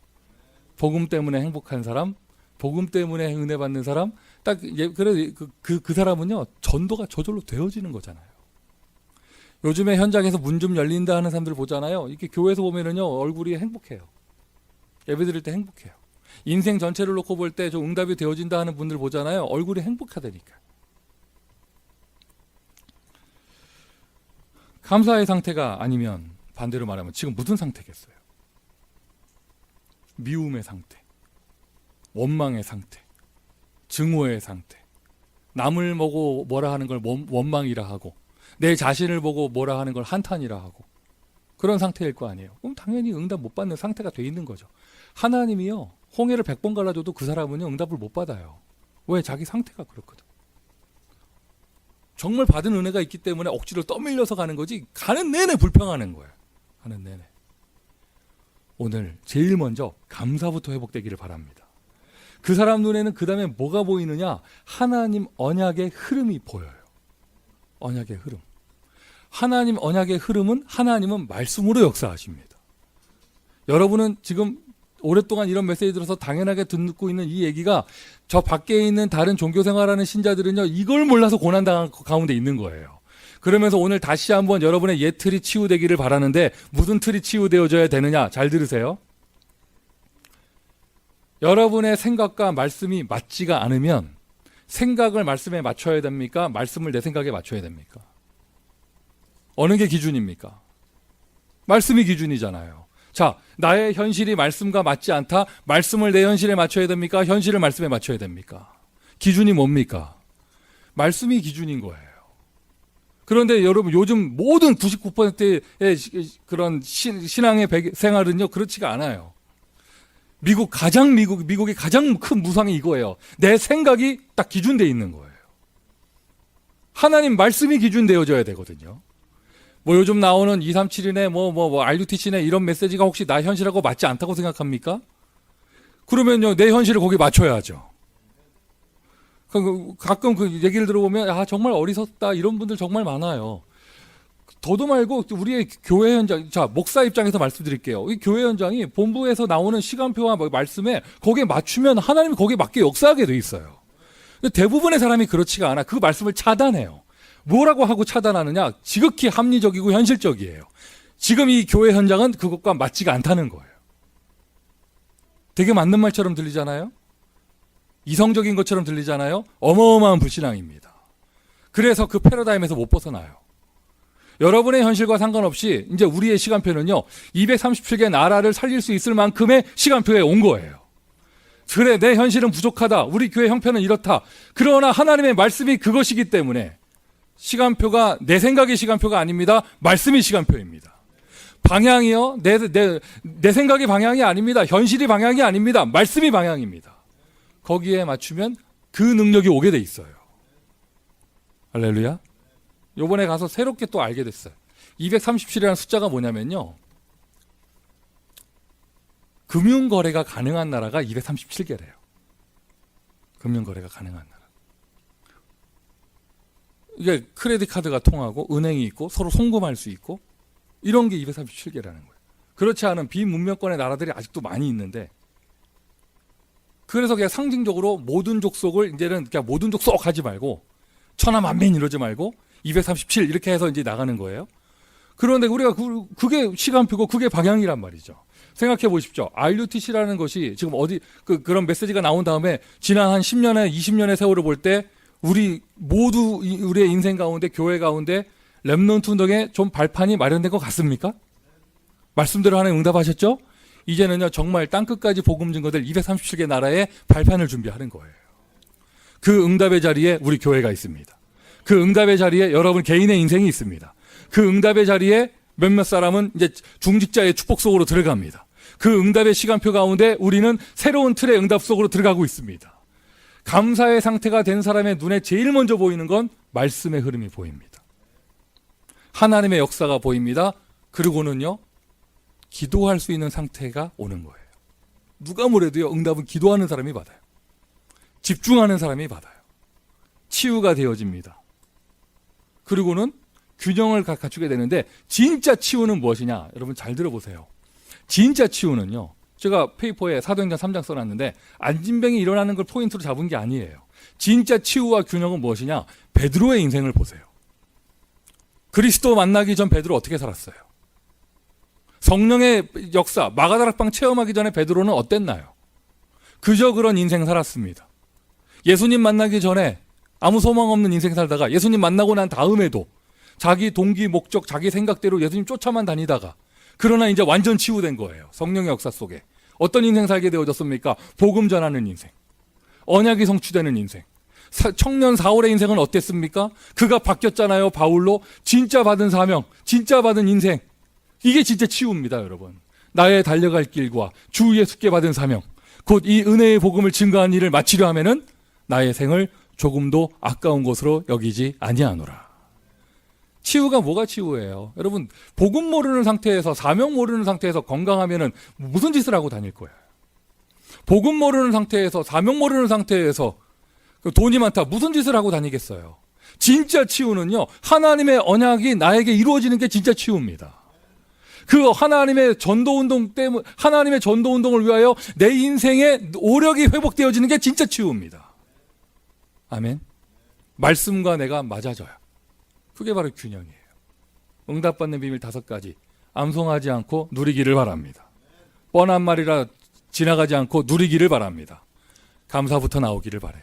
복음 때문에 행복한 사람, 복음 때문에 은혜 받는 사람, 그래 그 사람은요, 전도가 저절로 되어지는 거잖아요. 요즘에 현장에서 문 좀 열린다 하는 사람들 보잖아요. 이렇게 교회에서 보면은요, 얼굴이 행복해요. 예배 드릴 때 행복해요. 인생 전체를 놓고 볼 때 좀 응답이 되어진다 하는 분들 보잖아요. 얼굴이 행복하다니까. 감사의 상태가 아니면 반대로 말하면 지금 무슨 상태겠어요? 미움의 상태, 원망의 상태, 증오의 상태, 남을 보고 뭐라 하는 걸 원망이라 하고 내 자신을 보고 뭐라 하는 걸 한탄이라 하고 그런 상태일 거 아니에요. 그럼 당연히 응답 못 받는 상태가 돼 있는 거죠. 하나님이요, 홍해를 100번 갈라줘도 그 사람은요, 응답을 못 받아요. 왜? 자기 상태가 그렇거든. 정말 받은 은혜가 있기 때문에 억지로 떠밀려서 가는 거지, 가는 내내 불평하는 거예요. 가는 내내. 오늘 제일 먼저 감사부터 회복되기를 바랍니다. 그 사람 눈에는 그 다음에 뭐가 보이느냐? 하나님 언약의 흐름이 보여요. 언약의 흐름. 하나님 언약의 흐름은, 하나님은 말씀으로 역사하십니다. 여러분은 지금 오랫동안 이런 메시지 들어서 당연하게 듣고 있는 이 얘기가, 저 밖에 있는 다른 종교 생활하는 신자들은요, 이걸 몰라서 고난당한 가운데 있는 거예요. 그러면서 오늘 다시 한번 여러분의 옛 틀이 치유되기를 바라는데, 무슨 틀이 치유되어져야 되느냐? 잘 들으세요. 여러분의 생각과 말씀이 맞지가 않으면 생각을 말씀에 맞춰야 됩니까? 말씀을 내 생각에 맞춰야 됩니까? 어느 게 기준입니까? 말씀이 기준이잖아요. 자, 나의 현실이 말씀과 맞지 않다. 말씀을 내 현실에 맞춰야 됩니까? 현실을 말씀에 맞춰야 됩니까? 기준이 뭡니까? 말씀이 기준인 거예요. 그런데 여러분, 요즘 모든 99%의 그런 신앙의 생활은요, 그렇지가 않아요. 미국의 가장 큰 무상이 이거예요. 내 생각이 딱 기준되어 있는 거예요. 하나님 말씀이 기준되어져야 되거든요. 뭐 요즘 나오는 237이네, RUTC네 이런 메시지가 혹시 나 현실하고 맞지 않다고 생각합니까? 그러면요, 내 현실을 거기에 맞춰야죠. 가끔 그 얘기를 들어보면, 아, 정말 어리석다, 이런 분들 정말 많아요. 더도 말고 우리의 교회 현장, 자, 목사 입장에서 말씀드릴게요. 이 교회 현장이 본부에서 나오는 시간표와 말씀에 거기에 맞추면 하나님이 거기에 맞게 역사하게 돼 있어요. 근데 대부분의 사람이 그렇지가 않아. 그 말씀을 차단해요. 뭐라고 하고 차단하느냐? 지극히 합리적이고 현실적이에요. 지금 이 교회 현장은 그것과 맞지가 않다는 거예요. 되게 맞는 말처럼 들리잖아요? 이성적인 것처럼 들리잖아요? 어마어마한 불신앙입니다. 그래서 그 패러다임에서 못 벗어나요. 여러분의 현실과 상관없이 이제 우리의 시간표는요, 237개 나라를 살릴 수 있을 만큼의 시간표에 온 거예요. 그래, 내 현실은 부족하다. 우리 교회 형편은 이렇다. 그러나 하나님의 말씀이 그것이기 때문에 시간표가 내 생각의 시간표가 아닙니다. 말씀이 시간표입니다. 방향이요, 내 생각이 방향이 아닙니다. 현실이 방향이 아닙니다. 말씀이 방향입니다. 거기에 맞추면 그 능력이 오게 돼 있어요. 할렐루야. 요번에 가서 새롭게 또 알게 됐어요. 237이라는 숫자가 뭐냐면요, 금융거래가 가능한 나라가 237개래요. 금융거래가 가능한 나라. 이게 크레딧 카드가 통하고 은행이 있고 서로 송금할 수 있고 이런 게 237개라는 거예요. 그렇지 않은 비문명권의 나라들이 아직도 많이 있는데, 그래서 그냥 상징적으로 모든 족속을 이제는 그냥 모든 족속 하지 말고 천하만민 이러지 말고 237 이렇게 해서 이제 나가는 거예요. 그런데 우리가 그게 시간표고 그게 방향이란 말이죠. 생각해 보십시오. RUTC라는 것이 지금 어디 그런 메시지가 나온 다음에 지난 한 10년에 20년의 세월을 볼 때 우리 모두 우리의 인생 가운데, 교회 가운데 렘넌트 운동에 좀 발판이 마련된 것 같습니까? 말씀대로 하나님 응답하셨죠? 이제는요, 정말 땅끝까지 복음 증거될 237개 나라에 발판을 준비하는 거예요. 그 응답의 자리에 우리 교회가 있습니다. 그 응답의 자리에 여러분 개인의 인생이 있습니다. 그 응답의 자리에 몇몇 사람은 이제 중직자의 축복 속으로 들어갑니다. 그 응답의 시간표 가운데 우리는 새로운 틀의 응답 속으로 들어가고 있습니다. 감사의 상태가 된 사람의 눈에 제일 먼저 보이는 건 말씀의 흐름이 보입니다. 하나님의 역사가 보입니다. 그리고는요, 기도할 수 있는 상태가 오는 거예요. 누가 뭐래도요, 응답은 기도하는 사람이 받아요. 집중하는 사람이 받아요. 치유가 되어집니다. 그리고는 균형을 갖추게 되는데, 진짜 치유는 무엇이냐? 여러분 잘 들어보세요. 진짜 치유는요, 제가 페이퍼에 사도행전 3장 써놨는데 안진병이 일어나는 걸 포인트로 잡은 게 아니에요. 진짜 치유와 균형은 무엇이냐? 베드로의 인생을 보세요. 그리스도 만나기 전 베드로 어떻게 살았어요? 성령의 역사, 마가다락방 체험하기 전에 베드로는 어땠나요? 그저 그런 인생 살았습니다. 예수님 만나기 전에 아무 소망 없는 인생 살다가 예수님 만나고 난 다음에도 자기 동기, 목적, 자기 생각대로 예수님 쫓아만 다니다가, 그러나 이제 완전 치유된 거예요. 성령의 역사 속에. 어떤 인생 살게 되어졌습니까? 복음 전하는 인생. 언약이 성취되는 인생. 청년 사울의 인생은 어땠습니까? 그가 바뀌었잖아요. 바울로. 진짜 받은 사명, 진짜 받은 인생. 이게 진짜 치유입니다, 여러분. 나의 달려갈 길과 주 예수께 받은 사명, 곧 이 은혜의 복음을 증거한 일을 마치려 하면은 나의 생을 조금도 아까운 것으로 여기지 아니하노라. 치유가 뭐가 치유예요? 여러분, 복음 모르는 상태에서, 사명 모르는 상태에서 건강하면은 무슨 짓을 하고 다닐 거예요? 복음 모르는 상태에서, 사명 모르는 상태에서 돈이 많다, 무슨 짓을 하고 다니겠어요? 진짜 치유는요, 하나님의 언약이 나에게 이루어지는 게 진짜 치유입니다. 그 하나님의 전도운동 때문에, 하나님의 전도운동을 위하여 내 인생의 오력이 회복되어지는 게 진짜 치유입니다. 아멘. 말씀과 내가 맞아져요. 그게 바로 균형이에요. 응답받는 비밀 5가지. 암송하지 않고 누리기를 바랍니다. 뻔한 말이라 지나가지 않고 누리기를 바랍니다. 감사부터 나오기를 바라요.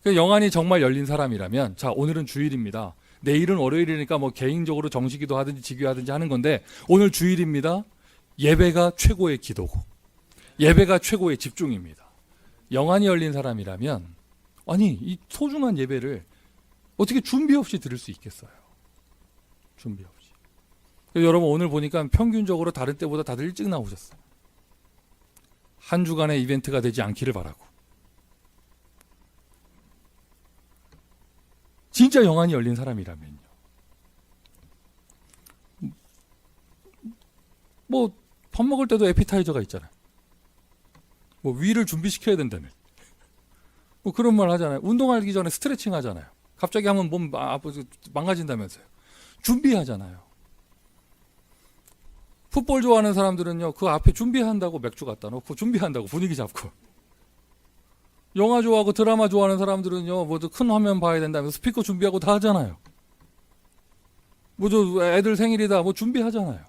영안이 정말 열린 사람이라면, 자, 오늘은 주일입니다. 내일은 월요일이니까 뭐 개인적으로 정식기도 하든지 지교하든지 하는 건데, 오늘 주일입니다. 예배가 최고의 기도고, 예배가 최고의 집중입니다. 영안이 열린 사람이라면, 아니, 이 소중한 예배를 어떻게 준비 없이 들을 수 있겠어요? 준비 없이. 여러분, 오늘 보니까 평균적으로 다른 때보다 다들 일찍 나오셨어요. 한 주간의 이벤트가 되지 않기를 바라고. 진짜 영안이 열린 사람이라면요. 뭐 밥 먹을 때도 에피타이저가 있잖아요. 뭐 위를 준비시켜야 된다면. 뭐 그런 말 하잖아요. 운동하기 전에 스트레칭 하잖아요. 갑자기 하면 몸 망가진다면서요. 준비하잖아요. 풋볼 좋아하는 사람들은요, 그 앞에 준비한다고 맥주 갖다 놓고 준비한다고 분위기 잡고. 영화 좋아하고 드라마 좋아하는 사람들은요, 뭐 큰 화면 봐야 된다면서 스피커 준비하고 다 하잖아요. 뭐 애들 생일이다, 뭐 준비하잖아요.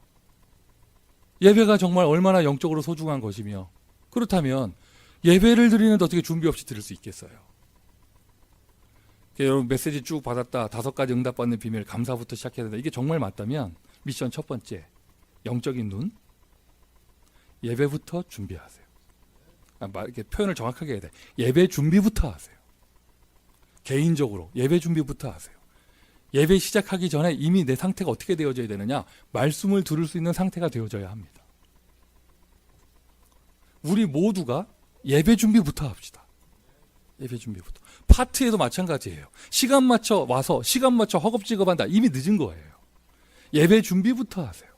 예배가 정말 얼마나 영적으로 소중한 것이며, 그렇다면 예배를 드리는데 어떻게 준비 없이 드릴 수 있겠어요? 여러분, 메시지 쭉 받았다, 5가지 응답받는 비밀, 감사부터 시작해야 된다. 이게 정말 맞다면 미션 첫 번째, 영적인 눈, 예배부터 준비하세요. 이렇게 표현을 정확하게 해야 돼. 예배 준비부터 하세요. 개인적으로 예배 준비부터 하세요. 예배 시작하기 전에 이미 내 상태가 어떻게 되어져야 되느냐? 말씀을 들을 수 있는 상태가 되어져야 합니다. 우리 모두가 예배 준비부터 합시다. 예배 준비부터. 파트에도 마찬가지예요. 시간 맞춰 와서 시간 맞춰 허겁지겁한다. 이미 늦은 거예요. 예배 준비부터 하세요.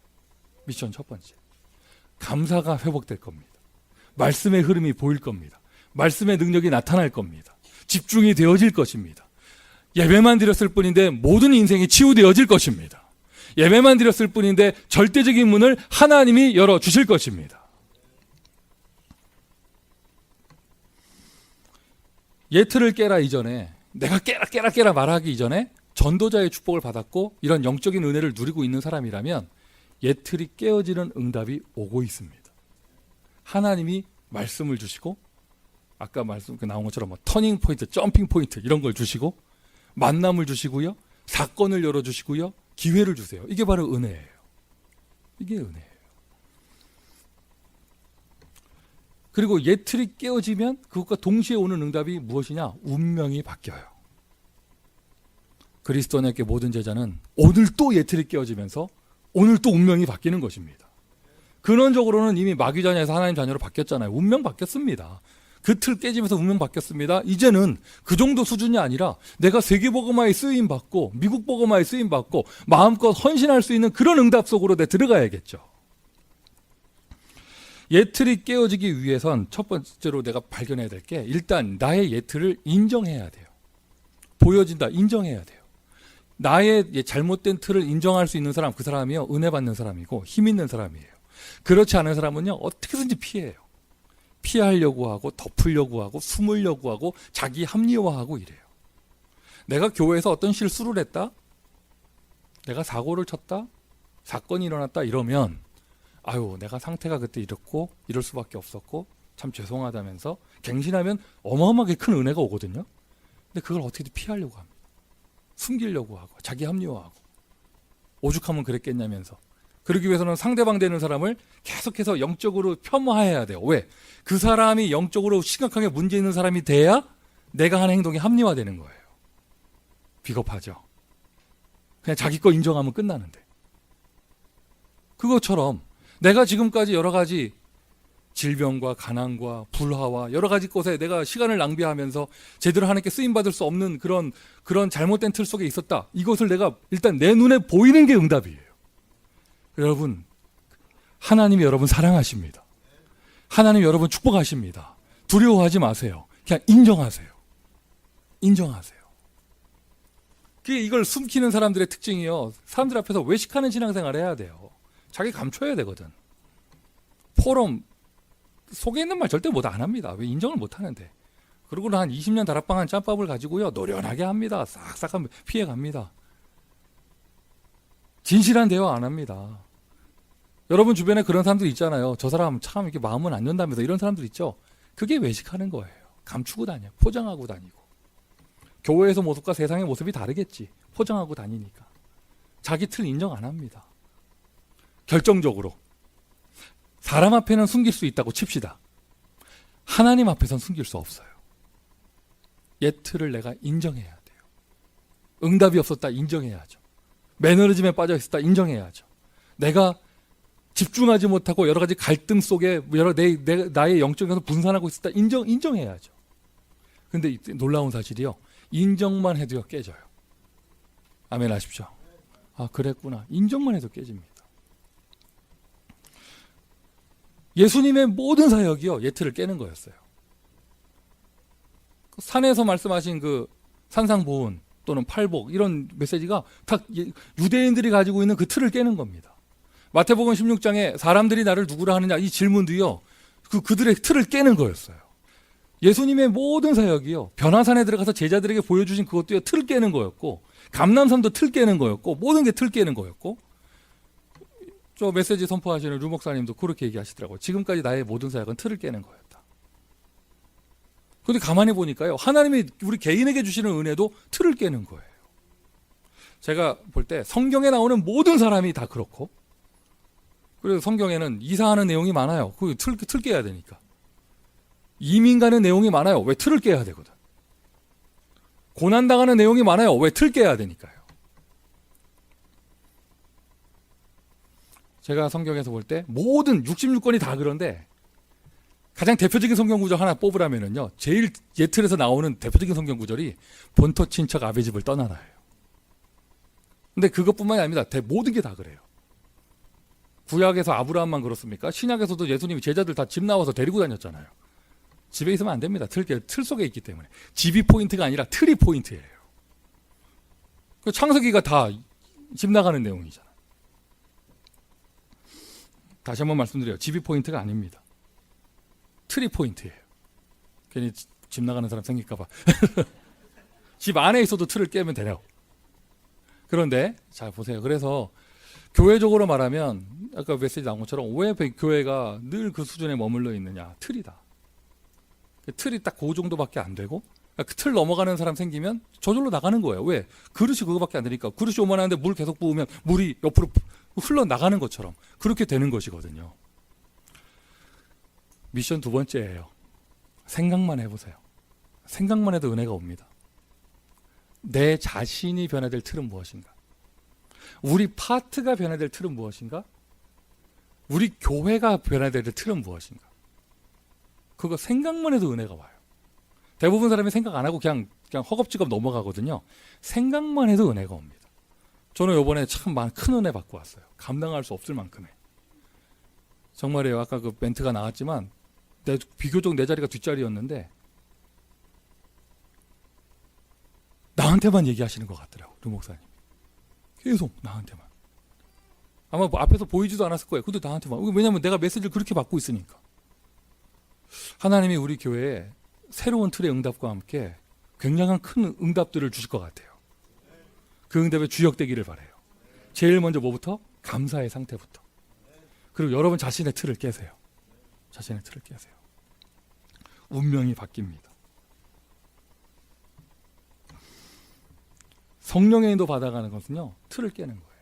미션 첫 번째. 감사가 회복될 겁니다. 말씀의 흐름이 보일 겁니다. 말씀의 능력이 나타날 겁니다. 집중이 되어질 것입니다. 예배만 드렸을 뿐인데 모든 인생이 치유되어질 것입니다. 예배만 드렸을 뿐인데 절대적인 문을 하나님이 열어주실 것입니다. 예틀을 깨라 이전에, 내가 깨라 말하기 이전에 전도자의 축복을 받았고 이런 영적인 은혜를 누리고 있는 사람이라면 예틀이 깨어지는 응답이 오고 있습니다. 하나님이 말씀을 주시고, 아까 말씀 나온 것처럼 뭐 터닝 포인트, 점핑 포인트 이런 걸 주시고, 만남을 주시고요, 사건을 열어주시고요, 기회를 주세요. 이게 바로 은혜예요. 이게 은혜예요. 그리고 예틀이 깨어지면 그것과 동시에 오는 응답이 무엇이냐? 운명이 바뀌어요. 그리스도인에게 모든 제자는 오늘 또 예틀이 깨어지면서 오늘 또 운명이 바뀌는 것입니다. 근원적으로는 이미 마귀자녀에서 하나님 자녀로 바뀌었잖아요. 운명 바뀌었습니다. 그 틀 깨지면서 운명 바뀌었습니다. 이제는 그 정도 수준이 아니라 내가 세계복음화에 쓰임받고 미국 복음화에 쓰임받고 마음껏 헌신할 수 있는 그런 응답 속으로 내 들어가야겠죠. 예틀이 깨어지기 위해선 첫 번째로 내가 발견해야 될 게, 일단 나의 예틀을 인정해야 돼요. 보여진다, 인정해야 돼요. 나의 잘못된 틀을 인정할 수 있는 사람, 그 사람이요, 은혜 받는 사람이고 힘 있는 사람이에요. 그렇지 않은 사람은요, 어떻게든지 피해요. 피하려고 하고 덮으려고 하고 숨으려고 하고 자기 합리화하고 이래요. 내가 교회에서 어떤 실수를 했다, 내가 사고를 쳤다, 사건이 일어났다 이러면, 아유, 내가 상태가 그때 이렇고 이럴 수밖에 없었고 참 죄송하다면서 갱신하면 어마어마하게 큰 은혜가 오거든요. 근데 그걸 어떻게든 피하려고 합니다. 숨기려고 하고 자기 합리화하고 오죽하면 그랬겠냐면서. 그러기 위해서는 상대방 되는 사람을 계속해서 영적으로 폄하해야 돼요. 왜? 그 사람이 영적으로 심각하게 문제 있는 사람이 돼야 내가 하는 행동이 합리화되는 거예요. 비겁하죠. 그냥 자기 거 인정하면 끝나는데. 그것처럼 내가 지금까지 여러 가지 질병과 가난과 불화와 여러 가지 것에 내가 시간을 낭비하면서 제대로 하나님께 쓰임받을 수 없는 그런 잘못된 틀 속에 있었다. 이것을 내가 일단 내 눈에 보이는 게 응답이에요. 여러분, 하나님이 여러분 사랑하십니다. 하나님이 여러분 축복하십니다. 두려워하지 마세요. 그냥 인정하세요. 인정하세요. 이걸 숨기는 사람들의 특징이요. 사람들 앞에서 외식하는 신앙생활을 해야 돼요. 자기 감춰야 되거든. 포럼 속에 있는 말 절대 못 안 합니다. 왜 인정을 못 하는데. 그러고는 한 20년 다락방한 짬밥을 가지고요. 노련하게 합니다. 싹싹 피해갑니다. 진실한 대화 안 합니다. 여러분 주변에 그런 사람들 있잖아요. 저 사람 참 이렇게 마음은 안 연다면서 이런 사람들 있죠. 그게 외식하는 거예요. 감추고 다녀. 포장하고 다니고. 교회에서 모습과 세상의 모습이 다르겠지. 포장하고 다니니까. 자기 틀 인정 안 합니다. 결정적으로. 사람 앞에는 숨길 수 있다고 칩시다. 하나님 앞에선 숨길 수 없어요. 옛 틀을 내가 인정해야 돼요. 응답이 없었다 인정해야죠. 매너리즘에 빠져 있었다 인정해야죠. 내가 집중하지 못하고 여러 가지 갈등 속에 나의 영적에서 분산하고 있었다 인정해야죠. 근데 놀라운 사실이요. 인정만 해도요 깨져요. 아멘 하십시오. 아 그랬구나. 인정만 해도 깨집니다. 예수님의 모든 사역이요 예틀을 깨는 거였어요. 산에서 말씀하신 그 산상보훈 또는 팔복 이런 메시지가 다 유대인들이 가지고 있는 그 틀을 깨는 겁니다. 마태복음 16장에 사람들이 나를 누구라 하느냐 이 질문도요 그들의 틀을 깨는 거였어요. 예수님의 모든 사역이요 변화산에 들어가서 제자들에게 보여주신 그것도요 틀을 깨는 거였고 감람산도 틀 깨는 거였고 모든 게 틀 깨는 거였고 저 메시지 선포하시는 류 목사님도 그렇게 얘기하시더라고요. 지금까지 나의 모든 사역은 틀을 깨는 거였다. 그런데 가만히 보니까요. 하나님이 우리 개인에게 주시는 은혜도 틀을 깨는 거예요. 제가 볼 때 성경에 나오는 모든 사람이 다 그렇고 그래서 성경에는 이사하는 내용이 많아요. 그 틀 깨야 되니까. 이민 가는 내용이 많아요. 왜 틀을 깨야 되거든. 고난당하는 내용이 많아요. 왜 틀 깨야 되니까요. 제가 성경에서 볼 때 모든 66권이 다 그런데 가장 대표적인 성경 구절 하나 뽑으라면은요. 제일 예틀에서 나오는 대표적인 성경 구절이 본토 친척 아베 집을 떠나라예요. 근데 그것뿐만이 아닙니다. 모든 게 다 그래요. 구약에서 아브라함만 그렇습니까? 신약에서도 예수님이 제자들 다 집 나와서 데리고 다녔잖아요. 집에 있으면 안 됩니다. 틀 속에 있기 때문에. 집이 포인트가 아니라 틀이 포인트예요. 창세기가 다 집 나가는 내용이잖아요. 다시 한번 말씀드려요. 집이 포인트가 아닙니다. 틀이 포인트예요. 괜히 집 나가는 사람 생길까 봐. 집 안에 있어도 틀을 깨면 되네요. 그런데 자 보세요. 그래서 교회적으로 말하면 아까 메시지 나온 것처럼 왜 교회가 늘 그 수준에 머물러 있느냐. 틀이다. 틀이 딱 그 정도밖에 안 되고 그 틀 넘어가는 사람 생기면 저절로 나가는 거예요. 왜? 그릇이 그거밖에 안 되니까. 그릇이 오만한데 물 계속 부으면 물이 옆으로 흘러나가는 것처럼 그렇게 되는 것이거든요. 미션 두 번째예요. 생각만 해보세요. 생각만 해도 은혜가 옵니다. 내 자신이 변화될 틀은 무엇인가? 우리 파트가 변화될 틀은 무엇인가? 우리 교회가 변화될 틀은 무엇인가? 그거 생각만 해도 은혜가 와요. 대부분 사람이 생각 안 하고 그냥 허겁지겁 넘어가거든요. 생각만 해도 은혜가 옵니다. 저는 이번에 참 큰 은혜 받고 왔어요. 감당할 수 없을 만큼의. 정말이에요. 아까 그 멘트가 나왔지만 비교적 내 자리가 뒷자리였는데 나한테만 얘기하시는 것 같더라고요. 류 목사님. 계속 나한테만. 아마 앞에서 보이지도 않았을 거예요. 근데 나한테만. 왜냐하면 내가 메시지를 그렇게 받고 있으니까. 하나님이 우리 교회에 새로운 틀의 응답과 함께 굉장한 큰 응답들을 주실 것 같아요. 그 응답에 주역되기를 바라요. 제일 먼저 뭐부터? 감사의 상태부터. 그리고 여러분 자신의 틀을 깨세요. 자신의 틀을 깨세요. 운명이 바뀝니다. 성령의 인도 받아가는 것은요. 틀을 깨는 거예요.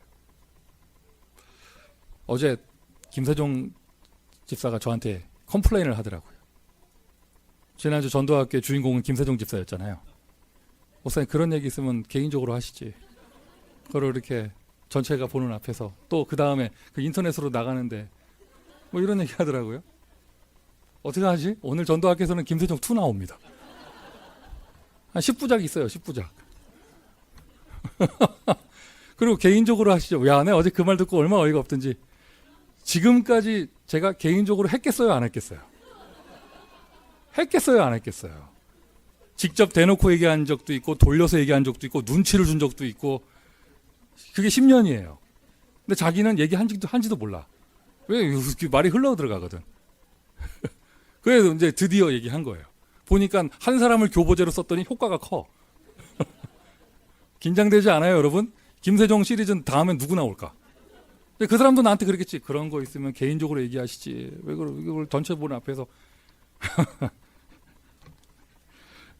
어제 김세종 집사가 저한테 컴플레인을 하더라고요. 지난주 전도학교의 주인공은 김세종 집사였잖아요. 목사님 그런 얘기 있으면 개인적으로 하시지. 그걸 이렇게 전체가 보는 앞에서 또 그 다음에 그 인터넷으로 나가는데 뭐 이런 얘기 하더라고요. 어떻게 하지? 오늘 전도학에서는 김세종 2 나옵니다. 한 10부작 있어요. 10부작. 그리고 개인적으로 하시죠. 야, 내 어제 그 말 듣고 얼마나 어이가 없든지. 지금까지 제가 개인적으로 했겠어요? 안 했겠어요? 했겠어요? 안 했겠어요? 직접 대놓고 얘기한 적도 있고 돌려서 얘기한 적도 있고 눈치를 준 적도 있고 그게 10년이에요. 근데 자기는 한지도 몰라. 왜 말이 흘러 들어가거든. 그래서 이제 드디어 얘기한 거예요. 보니까 한 사람을 교보제로 썼더니 효과가 커. 긴장되지 않아요, 여러분? 김세종 시리즈는 다음엔 누구 나올까? 근데 그 사람도 나한테 그랬겠지. 그런 거 있으면 개인적으로 얘기하시지. 왜 그걸 전체 보는 앞에서.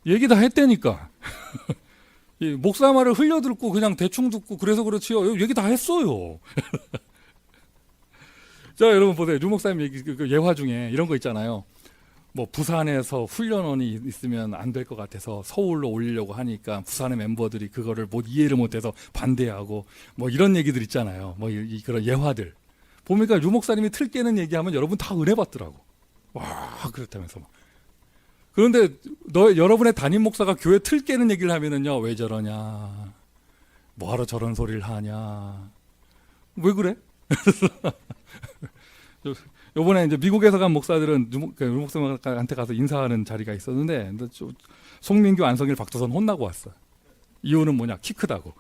얘기 다 했다니까. 목사 말을 흘려듣고 그냥 대충 듣고 그래서 그렇지요. 얘기 다 했어요. 자, 여러분 보세요. 류 목사님 얘기, 그 예화 중에 이런 거 있잖아요. 뭐 부산에서 훈련원이 있으면 안 될 것 같아서 서울로 올리려고 하니까 부산의 멤버들이 그거를 이해를 못해서 반대하고 뭐 이런 얘기들 있잖아요. 뭐 그런 예화들 보니까 류 목사님이 틀 깨는 얘기하면 여러분 다 은혜 받더라고. 와, 그렇다면서 막. 그런데 여러분의 담임 목사가 교회 틀 깨는 얘기를 하면은요, 왜 저러냐, 뭐하러 저런 소리를 하냐, 왜 그래? 요번에 이제 미국에서 간 목사들은 류 목사한테 가서 인사하는 자리가 있었는데 송민규, 안성일, 박도선 혼나고 왔어. 이유는 뭐냐? 키 크다고.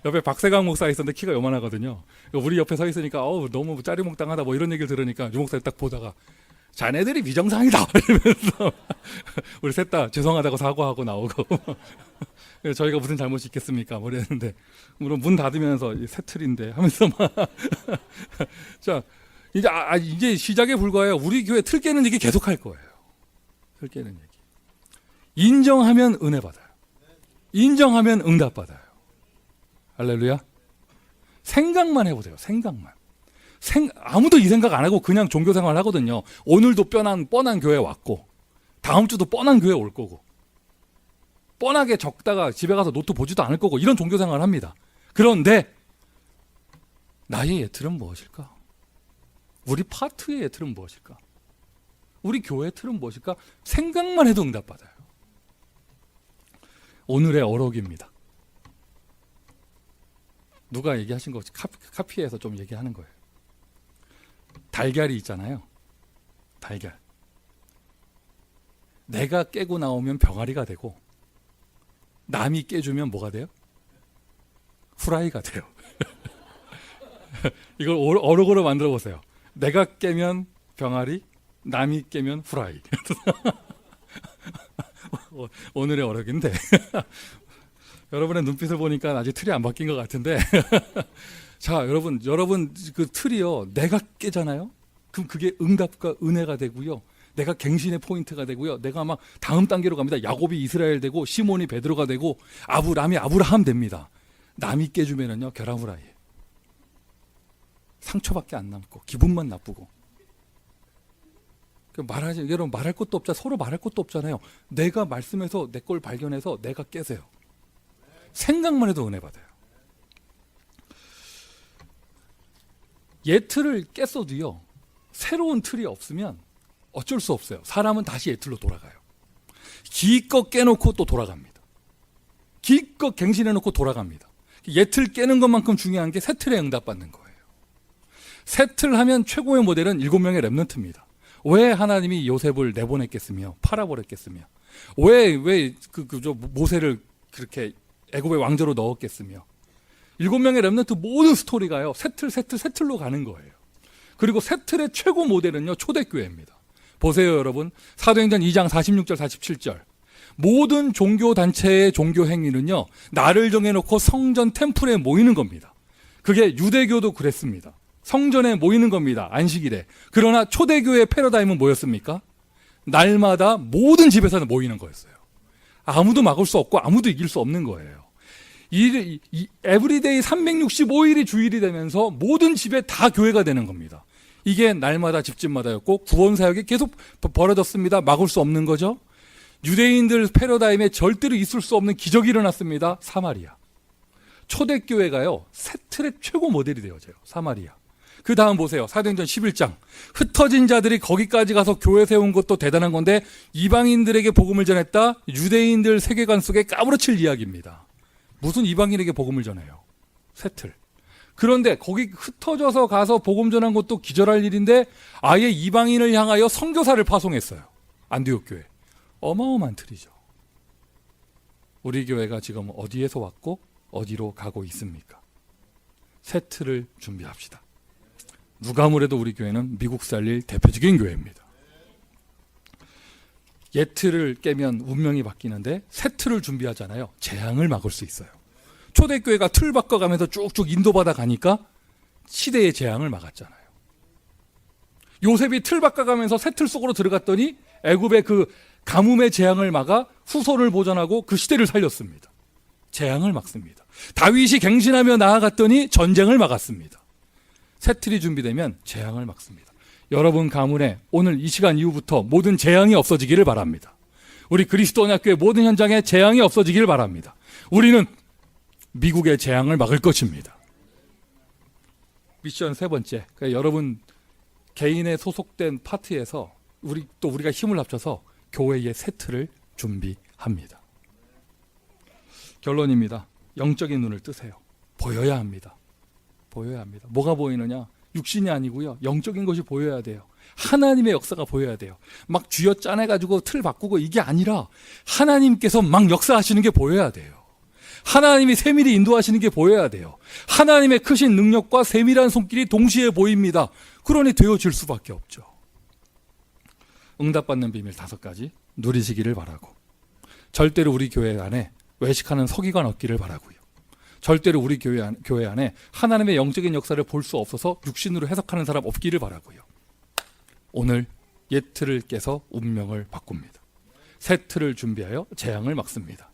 옆에 박세강 목사가 있었는데 키가 요만하거든요. 우리 옆에 서 있으니까 너무 짜리몽땅하다 뭐 이런 얘기를 들으니까 류 목사님 딱 보다가 자네들이 비정상이다 이러면서 우리 셋 다 죄송하다고 사과하고 나오고 저희가 무슨 잘못이 있겠습니까? 뭐 이랬는데 물론 문 닫으면서 새틀인데 하면서 막 자, 이제 시작에 불과해요. 우리 교회 틀 깨는 얘기 계속 할 거예요. 틀 깨는 얘기. 인정하면 은혜 받아요. 인정하면 응답 받아요. 할렐루야. 생각만 해보세요. 생각만. 아무도 이 생각 안 하고 그냥 종교 생활 하거든요. 오늘도 뻔한 교회 왔고 다음 주도 뻔한 교회 올 거고 뻔하게 적다가 집에 가서 노트 보지도 않을 거고 이런 종교 생활을 합니다. 그런데 나의 예틀은 무엇일까? 우리 파트의 예틀은 무엇일까? 우리 교회의 틀은 무엇일까? 생각만 해도 응답받아요. 오늘의 어록입니다. 누가 얘기하신 거 카피해서 좀 얘기하는 거예요. 달걀이 있잖아요. 달걀. 내가 깨고 나오면 병아리가 되고 남이 깨주면 뭐가 돼요? 후라이가 돼요. 이걸 어록으로 만들어 보세요. 내가 깨면 병아리, 남이 깨면 후라이. 오늘의 어록인데 여러분의 눈빛을 보니까 아직 틀이 안 바뀐 것 같은데 자, 여러분 그 틀이요, 내가 깨잖아요. 그럼 그게 응답과 은혜가 되고요, 내가 갱신의 포인트가 되고요, 내가 막 다음 단계로 갑니다. 야곱이 이스라엘 되고 시몬이 베드로가 되고 아브람이 아브라함 됩니다. 남이 깨주면은요, 결함후라이. 상처밖에 안 남고 기분만 나쁘고. 여러분 말할 것도 없잖아요. 서로 말할 것도 없잖아요. 내가 말씀에서 내 걸 발견해서 내가 깨세요. 생각만 해도 은혜 받아요. 예틀을 깼어도요, 새로운 틀이 없으면 어쩔 수 없어요. 사람은 다시 예틀로 돌아가요. 기껏 깨놓고 또 돌아갑니다. 기껏 갱신해놓고 돌아갑니다. 예틀 깨는 것만큼 중요한 게 새 틀에 응답받는 거예요. 새 틀 하면 최고의 모델은 7명의 렘넌트입니다. 왜 하나님이 요셉을 내보냈겠으며 팔아버렸겠으며 왜 모세를 그렇게 애굽의 왕조로 넣었겠으며 7명의 렘넌트 모든 스토리가요, 새 틀로 가는 거예요. 그리고 새 틀의 최고 모델은요, 초대교회입니다. 보세요, 여러분. 사도행전 2장 46절 47절. 모든 종교단체의 종교 행위는요, 날을 정해놓고 성전 템플에 모이는 겁니다. 그게 유대교도 그랬습니다. 성전에 모이는 겁니다. 안식일에. 그러나 초대교회의 패러다임은 뭐였습니까? 날마다 모든 집에서는 모이는 거였어요. 아무도 막을 수 없고 아무도 이길 수 없는 거예요. 에브리데이 365일이 주일이 되면서 모든 집에 다 교회가 되는 겁니다. 이게 날마다 집집마다였고 구원사역이 계속 벌어졌습니다. 막을 수 없는 거죠. 유대인들 패러다임에 절대로 있을 수 없는 기적이 일어났습니다. 사마리아. 초대교회가요, 새 틀의 최고 모델이 되어져요. 사마리아. 그 다음 보세요. 사도행전 11장. 흩어진 자들이 거기까지 가서 교회 세운 것도 대단한 건데 이방인들에게 복음을 전했다. 유대인들 세계관 속에 까무러칠 이야기입니다. 무슨 이방인에게 복음을 전해요? 새 틀. 그런데 거기 흩어져서 가서 복음 전한 것도 기절할 일인데 아예 이방인을 향하여 선교사를 파송했어요. 안디옥 교회. 어마어마한 틀이죠. 우리 교회가 지금 어디에서 왔고 어디로 가고 있습니까? 새 틀을 준비합시다. 누가 뭐래도 우리 교회는 미국 살릴 대표적인 교회입니다. 옛 틀을 깨면 운명이 바뀌는데 새 틀을 준비하잖아요. 재앙을 막을 수 있어요. 초대교회가 틀 바꿔가면서 쭉쭉 인도받아 가니까 시대의 재앙을 막았잖아요. 요셉이 틀 바꿔가면서 새 틀 속으로 들어갔더니 애굽의 그 가뭄의 재앙을 막아 후손을 보존하고 그 시대를 살렸습니다. 재앙을 막습니다. 다윗이 갱신하며 나아갔더니 전쟁을 막았습니다. 새 틀이 준비되면 재앙을 막습니다. 여러분 가문에 오늘 이 시간 이후부터 모든 재앙이 없어지기를 바랍니다. 우리 그리스도 언약교회 모든 현장에 재앙이 없어지기를 바랍니다. 우리는 미국의 재앙을 막을 것입니다. 미션 세 번째, 그러니까 여러분 개인의 소속된 파트에서 우리가 힘을 합쳐서 교회의 새 틀을 준비합니다. 결론입니다. 영적인 눈을 뜨세요. 보여야 합니다. 보여야 합니다. 뭐가 보이느냐? 육신이 아니고요. 영적인 것이 보여야 돼요. 하나님의 역사가 보여야 돼요. 막 쥐어 짜내가지고 틀 바꾸고 이게 아니라 하나님께서 막 역사하시는 게 보여야 돼요. 하나님이 세밀히 인도하시는 게 보여야 돼요. 하나님의 크신 능력과 세밀한 손길이 동시에 보입니다. 그러니 되어질 수밖에 없죠. 응답받는 비밀 5가지 누리시기를 바라고, 절대로 우리 교회 안에 외식하는 서기관 없기를 바라고요. 절대로 우리 교회 안에 하나님의 영적인 역사를 볼 수 없어서 육신으로 해석하는 사람 없기를 바라고요. 오늘 옛 틀을 깨서 운명을 바꿉니다. 새 틀을 준비하여 재앙을 막습니다.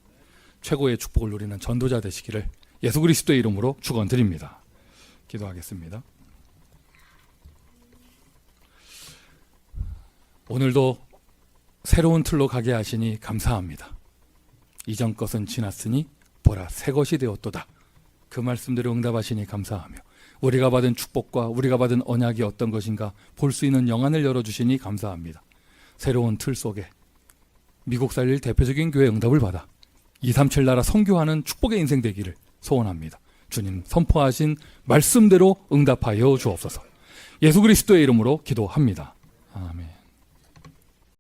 최고의 축복을 누리는 전도자 되시기를 예수 그리스도의 이름으로 축원드립니다. 기도하겠습니다. 오늘도 새로운 틀로 가게 하시니 감사합니다. 이전 것은 지났으니 보라 새 것이 되었도다. 그 말씀대로 응답하시니 감사하며 우리가 받은 축복과 우리가 받은 언약이 어떤 것인가 볼 수 있는 영안을 열어주시니 감사합니다. 새로운 틀 속에 미국 살릴 대표적인 교회 응답을 받아 237 나라 선교하는 축복의 인생 되기를 소원합니다. 주님 선포하신 말씀대로 응답하여 주옵소서. 예수 그리스도의 이름으로 기도합니다. 아멘.